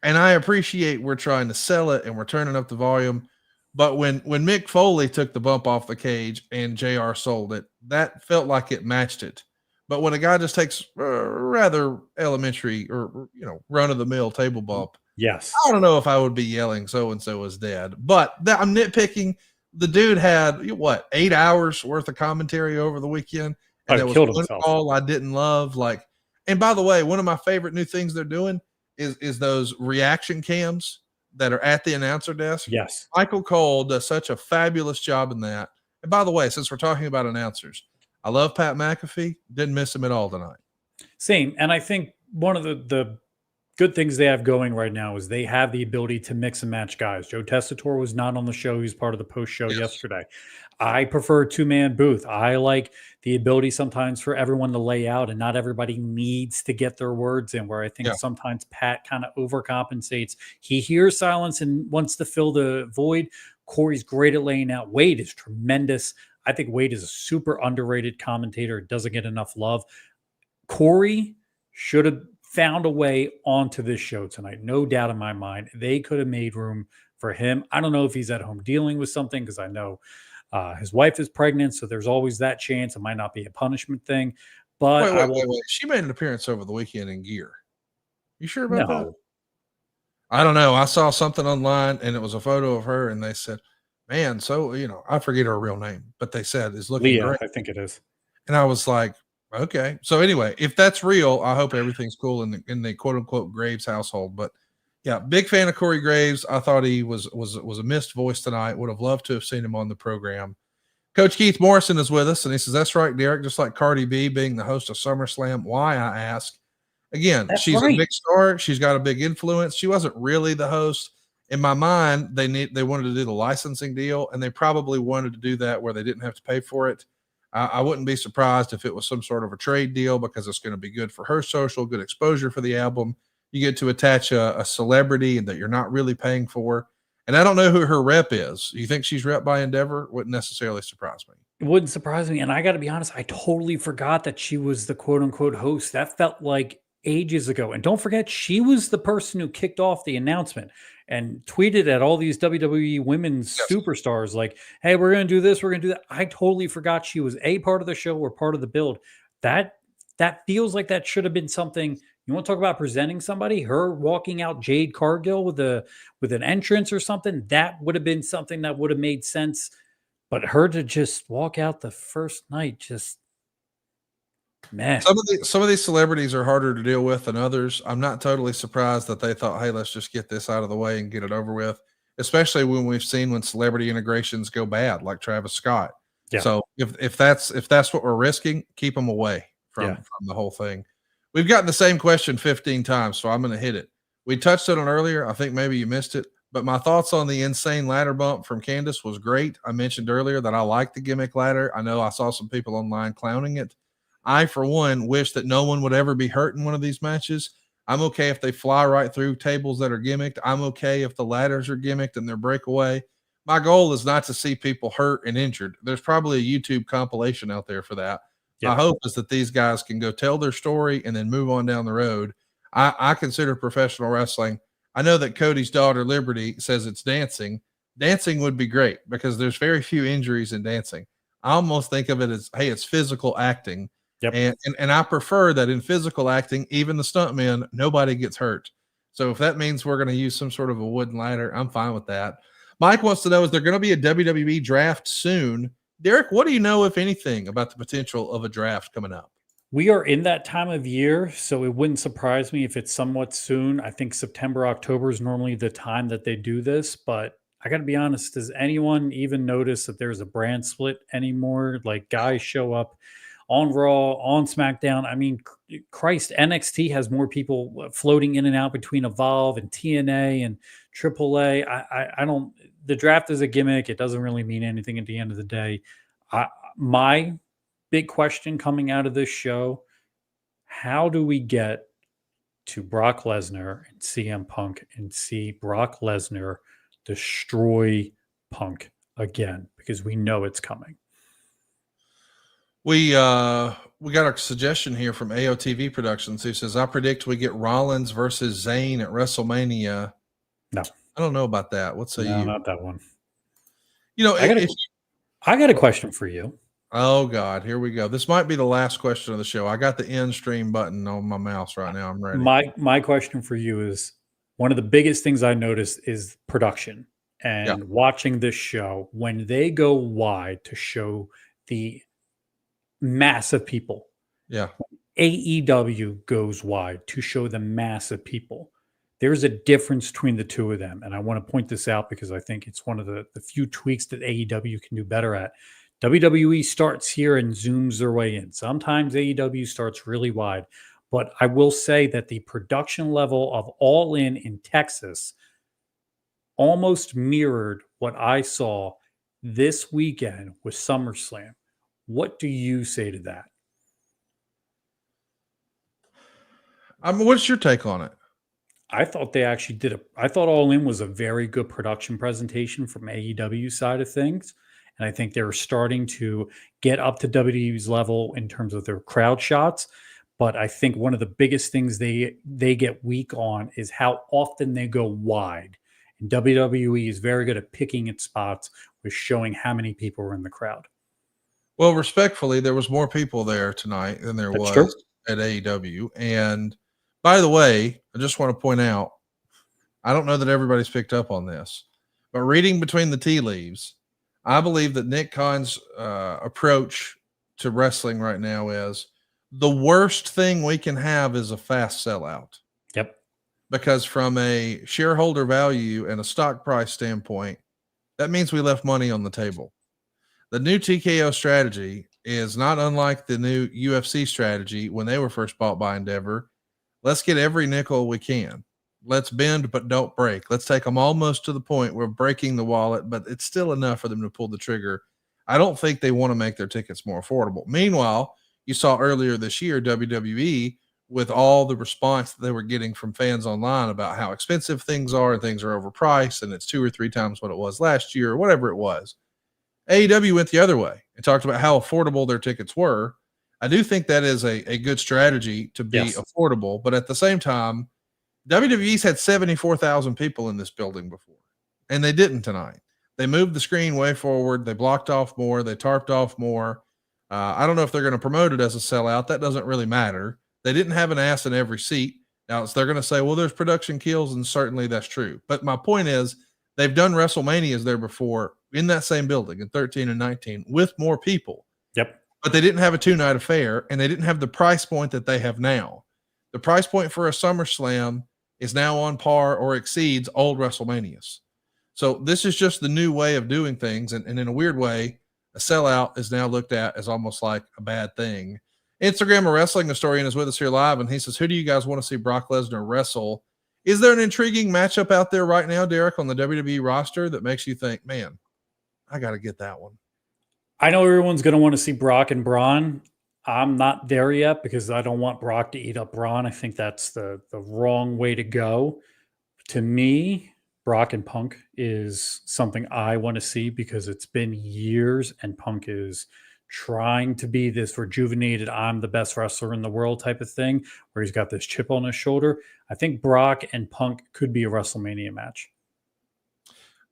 And I appreciate we're trying to sell it and we're turning up the volume. But when Mick Foley took the bump off the cage and JR sold it, that felt like it matched it. But when a guy just takes a rather elementary or, run of the mill table bump, yes, I don't know if I would be yelling "so-and-so is dead," but I'm nitpicking. The dude had 8 hours worth of commentary over the weekend. And there was one call I didn't love. And by the way, one of my favorite new things they're doing is those reaction cams that are at the announcer desk. Yes. Michael Cole does such a fabulous job in that. And by the way, since we're talking about announcers, I love Pat McAfee. Didn't miss him at all tonight. Same. And I think one of the good things they have going right now is they have the ability to mix and match guys. Joe Tessitore was not on the show. He was part of the post show yesterday. I prefer two-man booth. I like the ability sometimes for everyone to lay out and not everybody needs to get their words in, where I think sometimes Pat kind of overcompensates. He hears silence and wants to fill the void. Corey's great at laying out. Wade is tremendous. I think Wade is a super underrated commentator. Doesn't get enough love. Corey should have found a way onto this show tonight. No doubt in my mind. They could have made room for him. I don't know if he's at home dealing with something, because I know his wife is pregnant, so there's always that chance. It might not be a punishment thing. But wait. She made an appearance over the weekend in gear. You sure about that? I don't know. I saw something online, and it was a photo of her, and they said, man, so, I forget her real name, but they said is looking Leah, great. I think it is. And I was like, okay. So anyway, if that's real, I hope everything's cool in the quote unquote Graves household. But yeah, big fan of Corey Graves. I thought he was a missed voice tonight. Would have loved to have seen him on the program. Coach Keith Morrison is with us, and he says, "That's right, Derek. Just like Cardi B being the host of SummerSlam. Why, I ask? Again, she's a big star. She's got a big influence. She wasn't really the host. In my mind, they wanted to do the licensing deal, and they probably wanted to do that where they didn't have to pay for it. I wouldn't be surprised if it was some sort of a trade deal, because it's going to be good for her social, good exposure for the album. You get to attach a celebrity and that you're not really paying for. And I don't know who her rep is. You think she's rep by Endeavor? Wouldn't necessarily surprise me. It wouldn't surprise me. And I got to be honest, I totally forgot that she was the quote unquote host. That felt like ages ago. And don't forget, she was the person who kicked off the announcement and tweeted at all these WWE women's superstars like, hey, we're going to do this, we're going to do that. I totally forgot she was a part of the show or part of the build. That feels like that should have been something. You want to talk about presenting somebody? Her walking out Jade Cargill with an entrance or something, that would have been something that would have made sense. But her to just walk out the first night, just man. Some of these celebrities are harder to deal with than others. I'm not totally surprised that they thought, hey, let's just get this out of the way and get it over with, especially when we've seen when celebrity integrations go bad, like Travis Scott. Yeah. So if that's what we're risking, keep them away from the whole thing. We've gotten the same question 15 times, so I'm going to hit it. We touched on it earlier. I think maybe you missed it, but my thoughts on the insane ladder bump from Candace was great. I mentioned earlier that I like the gimmick ladder. I know I saw some people online clowning it. I, for one, wish that no one would ever be hurt in one of these matches. I'm okay if they fly right through tables that are gimmicked. I'm okay if the ladders are gimmicked and they're breakaway. My goal is not to see people hurt and injured. There's probably a YouTube compilation out there for that. My hope is that these guys can go tell their story and then move on down the road. I consider professional wrestling I know that Cody's daughter Liberty says it's dancing. Dancing would be great because there's very few injuries in dancing. I almost think of it as, hey, it's physical acting. Yep. And I prefer that in physical acting, even the stuntmen, nobody gets hurt. So if that means we're going to use some sort of a wooden ladder, I'm fine with that. Mike wants to know, is there going to be a WWE draft soon? Derek, what do you know, if anything, about the potential of a draft coming up? We are in that time of year, so it wouldn't surprise me if it's somewhat soon. I think September, October is normally the time that they do this, but I got to be honest, does anyone even notice that there's a brand split anymore? Like guys show up on Raw, on SmackDown. I mean, Christ, NXT has more people floating in and out between Evolve and TNA and AAA. I don't. The draft is a gimmick. It doesn't really mean anything at the end of the day. My big question coming out of this show: how do we get to Brock Lesnar and CM Punk and see Brock Lesnar destroy Punk again? Because we know it's coming. We got a suggestion here from AOTV Productions who says, I predict we get Rollins versus Zayn at WrestleMania. No, I don't know about that. What say you? Not that one. You know, I got a question for you. Oh God, here we go. This might be the last question of the show. I got the end stream button on my mouse right now. I'm ready. My question for you is, one of the biggest things I noticed is production and watching this show when they go wide to show the mass of people. Yeah. AEW goes wide to show the mass of people. There's a difference between the two of them. And I want to point this out because I think it's one of the few tweaks that AEW can do better at. WWE starts here and zooms their way in. Sometimes AEW starts really wide. But I will say that the production level of All In Texas almost mirrored what I saw this weekend with SummerSlam. What do you say to that? What's your take on it? I thought they actually did I thought All In was a very good production presentation from AEW side of things. And I think they're starting to get up to WWE's level in terms of their crowd shots. But I think one of the biggest things they get weak on is how often they go wide. And WWE is very good at picking its spots with showing how many people are in the crowd. Well, respectfully, there was more people there tonight than there was true. At AEW. And by the way, I just want to point out, I don't know that everybody's picked up on this, but reading between the tea leaves, I believe that Nick Khan's approach to wrestling right now is the worst thing we can have is a fast sellout. Yep. Because from a shareholder value and a stock price standpoint, that means we left money on the table. The new TKO strategy is not unlike the new UFC strategy when they were first bought by Endeavor. Let's get every nickel we can. Let's bend, but don't break. Let's take them almost to the point where breaking the wallet, but it's still enough for them to pull the trigger. I don't think they want to make their tickets more affordable. Meanwhile, you saw earlier this year, WWE, with all the response that they were getting from fans online about how expensive things are and things are overpriced and it's 2 or 3 times what it was last year or whatever it was. AEW went the other way and talked about how affordable their tickets were. I do think that is a good strategy to be affordable, but at the same time, WWE's had 74,000 people in this building before, and they didn't tonight. They moved the screen way forward. They blocked off more. They tarped off more. I don't know if they're going to promote it as a sellout. That doesn't really matter. They didn't have an ass in every seat. Now, they're going to say, well, there's production kills, and certainly that's true. But my point is, they've done WrestleManias there before in that same building in 13 and 19 with more people. Yep. But they didn't have a 2-night affair, and they didn't have the price point that they have now. The price point for a SummerSlam is now on par or exceeds old WrestleManias. So this is just the new way of doing things. And in a weird way, a sellout is now looked at as almost like a bad thing. Instagram of Wrestling historian is with us here live, and he says, who do you guys want to see Brock Lesnar wrestle? Is there an intriguing matchup out there right now, Derek, on the WWE roster that makes you think, man, I got to get that one? I know everyone's going to want to see Brock and Braun. I'm not there yet because I don't want Brock to eat up Braun. I think that's the wrong way to go. To me, Brock and Punk is something I want to see because it's been years and Punk is trying to be this rejuvenated, I'm the best wrestler in the world type of thing, where he's got this chip on his shoulder. I think Brock and Punk could be a WrestleMania match.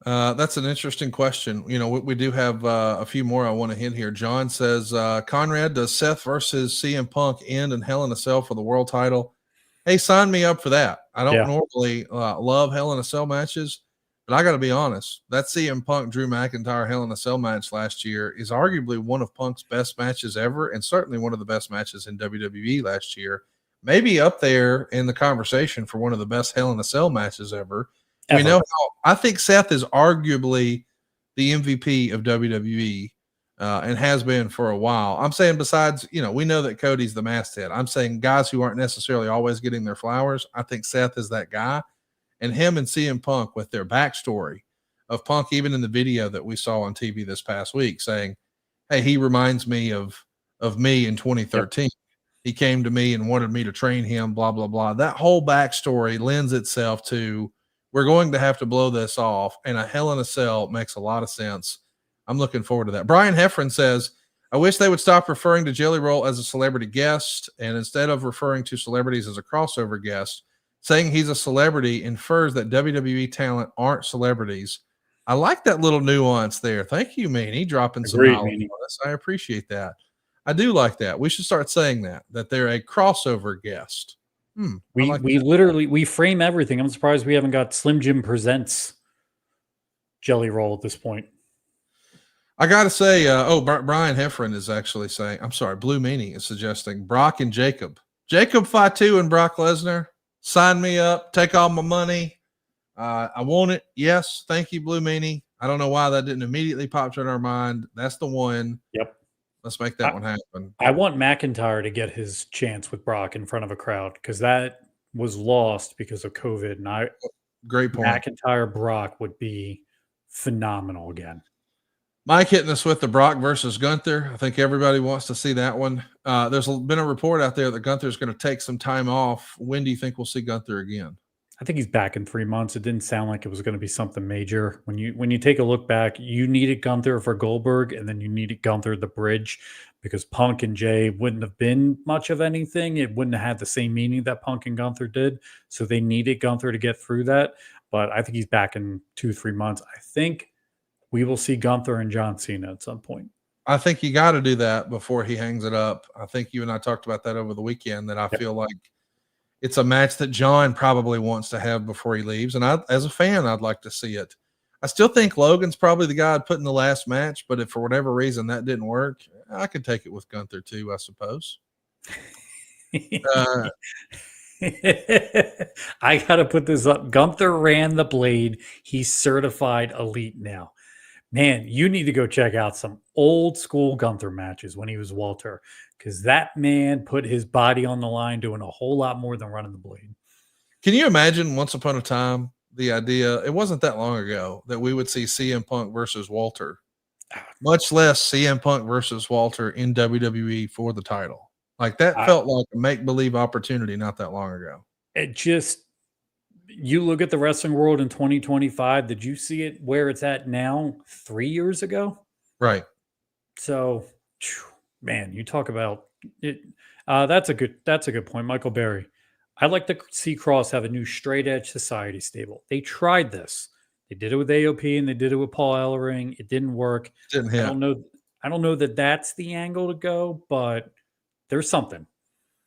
That's an interesting question. We do have a few more I want to hit here. John says, Conrad, does Seth versus CM Punk end in Hell in a Cell for the world title? Hey, sign me up for that. I don't normally love Hell in a Cell matches, but I got to be honest. That CM Punk Drew McIntyre Hell in a Cell match last year is arguably one of Punk's best matches ever, and certainly one of the best matches in WWE last year. Maybe up there in the conversation for one of the best Hell in a Cell matches ever. We know how I think Seth is arguably the MVP of WWE and has been for a while. I'm saying besides, we know that Cody's the masthead. I'm saying guys who aren't necessarily always getting their flowers. I think Seth is that guy. And him and CM Punk with their backstory of Punk, even in the video that we saw on TV this past week, saying, hey, he reminds me of me in 2013. Yep. He came to me and wanted me to train him, blah, blah, blah. That whole backstory lends itself to we're going to have to blow this off, and a Hell in a Cell makes a lot of sense. I'm looking forward to that. Brian Heffron says, I wish they would stop referring to Jelly Roll as a celebrity guest, and instead of referring to celebrities as a crossover guest, saying he's a celebrity infers that WWE talent aren't celebrities. I like that little nuance there. Thank you, Meanie, dropping some knowledge on us. I appreciate that. I do like that. We should start saying that they're a crossover guest. We frame everything. I'm surprised we haven't got Slim Jim Presents Jelly Roll at this point. I got to say, Brian Heffron is actually saying, I'm sorry, Blue Meanie is suggesting Brock and Jacob. Jacob Fatu and Brock Lesnar. Sign me up. Take all my money. I want it. Yes. Thank you, Blue Meanie. I don't know why that didn't immediately pop in our mind. That's the one. Yep. Let's make that one happen. I want McIntyre to get his chance with Brock in front of a crowd because that was lost because of COVID. And great point. McIntyre Brock would be phenomenal again. Mike hitting us with the Brock versus Gunther. I think everybody wants to see that one. There's been a report out there that Gunther's going to take some time off. When do you think we'll see Gunther again? I think he's back in 3 months. It didn't sound like it was going to be something major. When you take a look back, you needed Gunther for Goldberg, and then you needed Gunther the bridge because Punk and Jay wouldn't have been much of anything. It wouldn't have had the same meaning that Punk and Gunther did. So they needed Gunther to get through that. But I think he's back in 2-3 months. I think we will see Gunther and John Cena at some point. I think you got to do that before he hangs it up. I think you and I talked about that over the weekend, that I feel like it's a match that John probably wants to have before he leaves. And as a fan, I'd like to see it. I still think Logan's probably the guy I'd put in the last match, but if for whatever reason that didn't work, I could take it with Gunther too, I suppose. I got to put this up. Gunther ran the blade. He's certified elite now. Man, you need to go check out some old school Gunther matches when he was Walter, because that man put his body on the line doing a whole lot more than running the blade. Can you imagine once upon a time the idea, it wasn't that long ago, that we would see CM Punk versus Walter, much less CM Punk versus Walter in WWE for the title? Like that felt like a make-believe opportunity not that long ago. It just, you look at the wrestling world in 2025, did you see it where it's at now 3 years ago? Right. So, man, you talk about it. That's a good point. Michael Berry. I'd like to see Kross have a new straight edge society stable. They tried this. They did it with AOP and they did it with Paul Ellering. It didn't work. Didn't hit. I don't know that that's the angle to go, but there's something.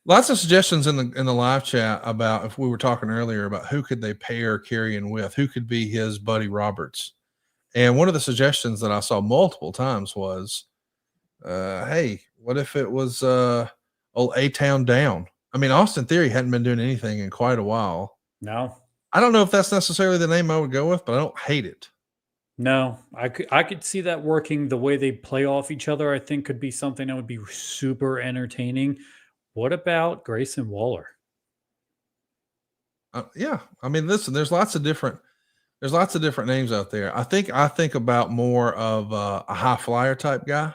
Lots of suggestions in the live chat about, if we were talking earlier about who could they pair Karrion with, who could be his Buddy Roberts. And one of the suggestions that I saw multiple times was, hey, what if it was old A-Town Down? I mean, Austin Theory hadn't been doing anything in quite a while. No. I don't know if that's necessarily the name I would go with, but I don't hate it. No, I could see that working. The way they play off each other, I think, could be something that would be super entertaining. What about Grayson Waller? Yeah, I mean, listen, there's lots of different names out there. I think about more of a high flyer type guy,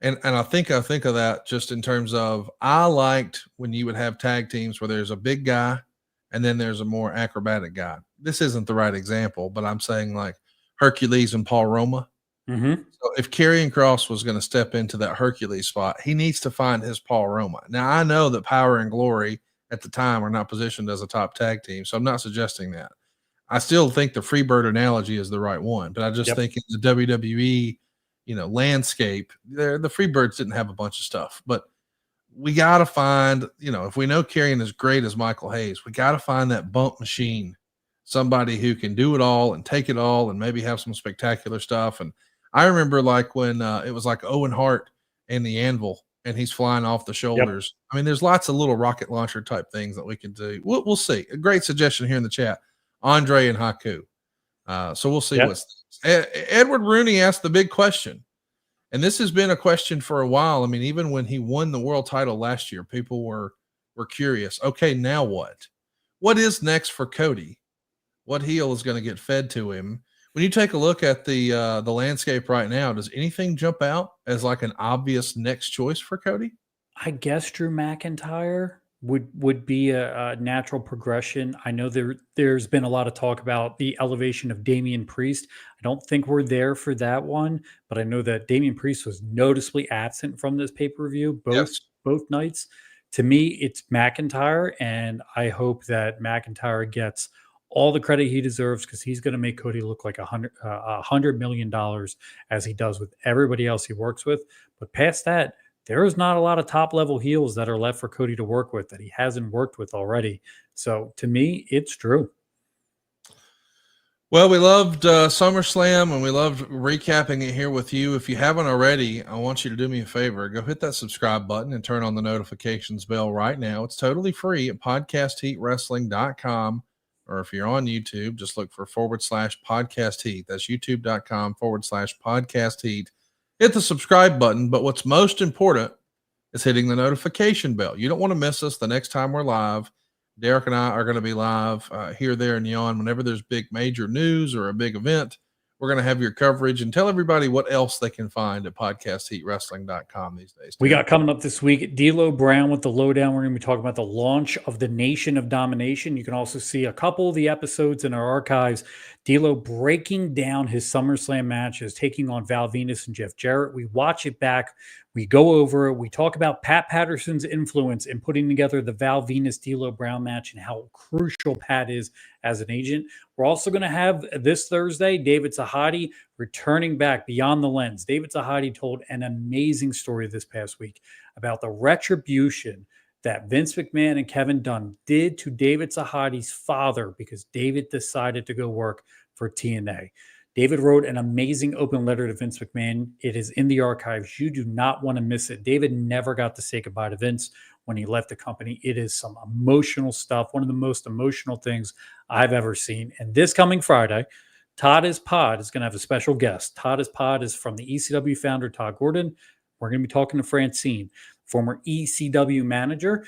and I think of that just in terms of, I liked when you would have tag teams where there's a big guy and then there's a more acrobatic guy. This isn't the right example, but I'm saying like Hercules and Paul Roma. Mm-hmm. So if Karrion Kross was going to step into that Hercules spot, he needs to find his Paul Roma. Now, I know that Power and Glory at the time are not positioned as a top tag team, so I'm not suggesting that. I still think the Freebird analogy is the right one, but I just think in the WWE, landscape, the Freebirds didn't have a bunch of stuff. But we got to find, if we know Karrion is great as Michael Hayes, we got to find that bump machine, somebody who can do it all and take it all and maybe have some spectacular stuff. And I remember like when it was like Owen Hart and the Anvil, and he's flying off the shoulders. I mean, there's lots of little rocket launcher type things that we can do. We'll see. A great suggestion here in the chat, Andre and Haku. So we'll see what's Edward Rooney asked the big question. And this has been a question for a while. I mean, even when he won the world title last year, people were curious. Okay, now what? What is next for Cody? What heel is going to get fed to him? When you take a look at the landscape right now, does anything jump out as like an obvious next choice for Cody? I guess Drew McIntyre would be a natural progression. I know there's been a lot of talk about the elevation of Damian Priest. I don't think we're there for that one, but I know that Damian Priest was noticeably absent from this pay-per-view both nights. To me, it's McIntyre, and I hope that McIntyre gets all the credit he deserves, because he's going to make Cody look like $100 million, as he does with everybody else he works with. But past that, there is not a lot of top level heels that are left for Cody to work with that he hasn't worked with already. So to me, it's Drew. Well, we loved SummerSlam, and we loved recapping it here with you. If you haven't already, I want you to do me a favor. Go hit that subscribe button and turn on the notifications bell right now. It's totally free at podcastheatwrestling.com. Or if you're on YouTube, just look for /podcast heat. That's youtube.com/podcast heat. Hit the subscribe button. But what's most important is hitting the notification bell. You don't want to miss us the next time we're live. Derek and I are going to be live here, there, and yon. Whenever there's big major news or a big event, we're going to have your coverage, and tell everybody what else they can find at podcastheatwrestling.com these days. We got coming up this week, D'Lo Brown with the lowdown. We're going to be talking about the launch of the Nation of Domination. You can also see a couple of the episodes in our archives. D'Lo breaking down his SummerSlam matches, taking on Val Venus and Jeff Jarrett. We watch it back. We go over it. We talk about Pat Patterson's influence in putting together the Val Venus D'Lo Brown match and how crucial Pat is as an agent. We're also going to have this Thursday, David Zahadi returning back beyond the lens. David Zahadi told an amazing story this past week about the retribution that Vince McMahon and Kevin Dunn did to David Zahadi's father because David decided to go work for TNA. David wrote an amazing open letter to Vince McMahon. It is in the archives. You do not want to miss it. David never got to say goodbye to Vince when he left the company. It is some emotional stuff, one of the most emotional things I've ever seen. And this coming Friday, Todd is Pod is going to have a special guest. Todd is Pod is from the ECW founder, Todd Gordon. We're going to be talking to Francine, former ECW manager.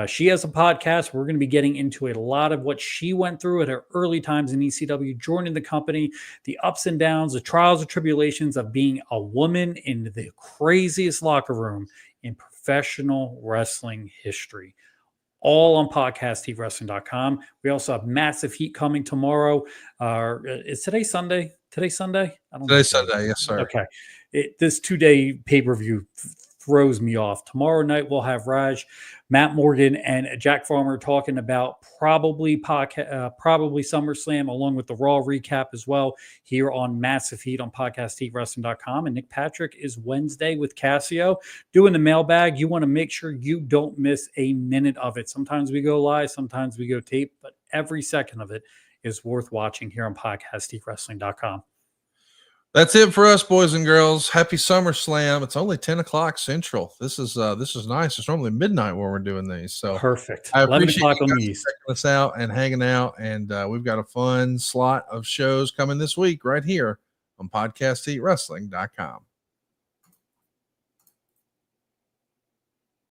She has a podcast. We're going to be getting into a lot of what she went through at her early times in ECW, joining the company, the ups and downs, the trials and tribulations of being a woman in the craziest locker room in professional wrestling history. All on podcastheatwrestling.com. We also have Massive Heat coming tomorrow. Is today Sunday? Today's Sunday? Today's Sunday, yes, sir. Okay. This 2-day pay-per-view throws me off. Tomorrow night we'll have Raj, Matt Morgan, and Jack Farmer talking about probably SummerSlam, along with the Raw recap as well, here on Massive Heat on podcastheatwrestling.com. And Nick Patrick is Wednesday with Casio doing the mailbag. You want to make sure you don't miss a minute of it. Sometimes we go live, sometimes we go tape, but every second of it is worth watching here on podcastheatwrestling.com. That's it for us, boys and girls. Happy SummerSlam. It's only 10 o'clock Central. This is nice. It's normally midnight when we're doing these. So perfect. I appreciate 11 o'clock you on guys the East. checking us out and hanging out. And we've got a fun slot of shows coming this week right here on podcastheatwrestling.com.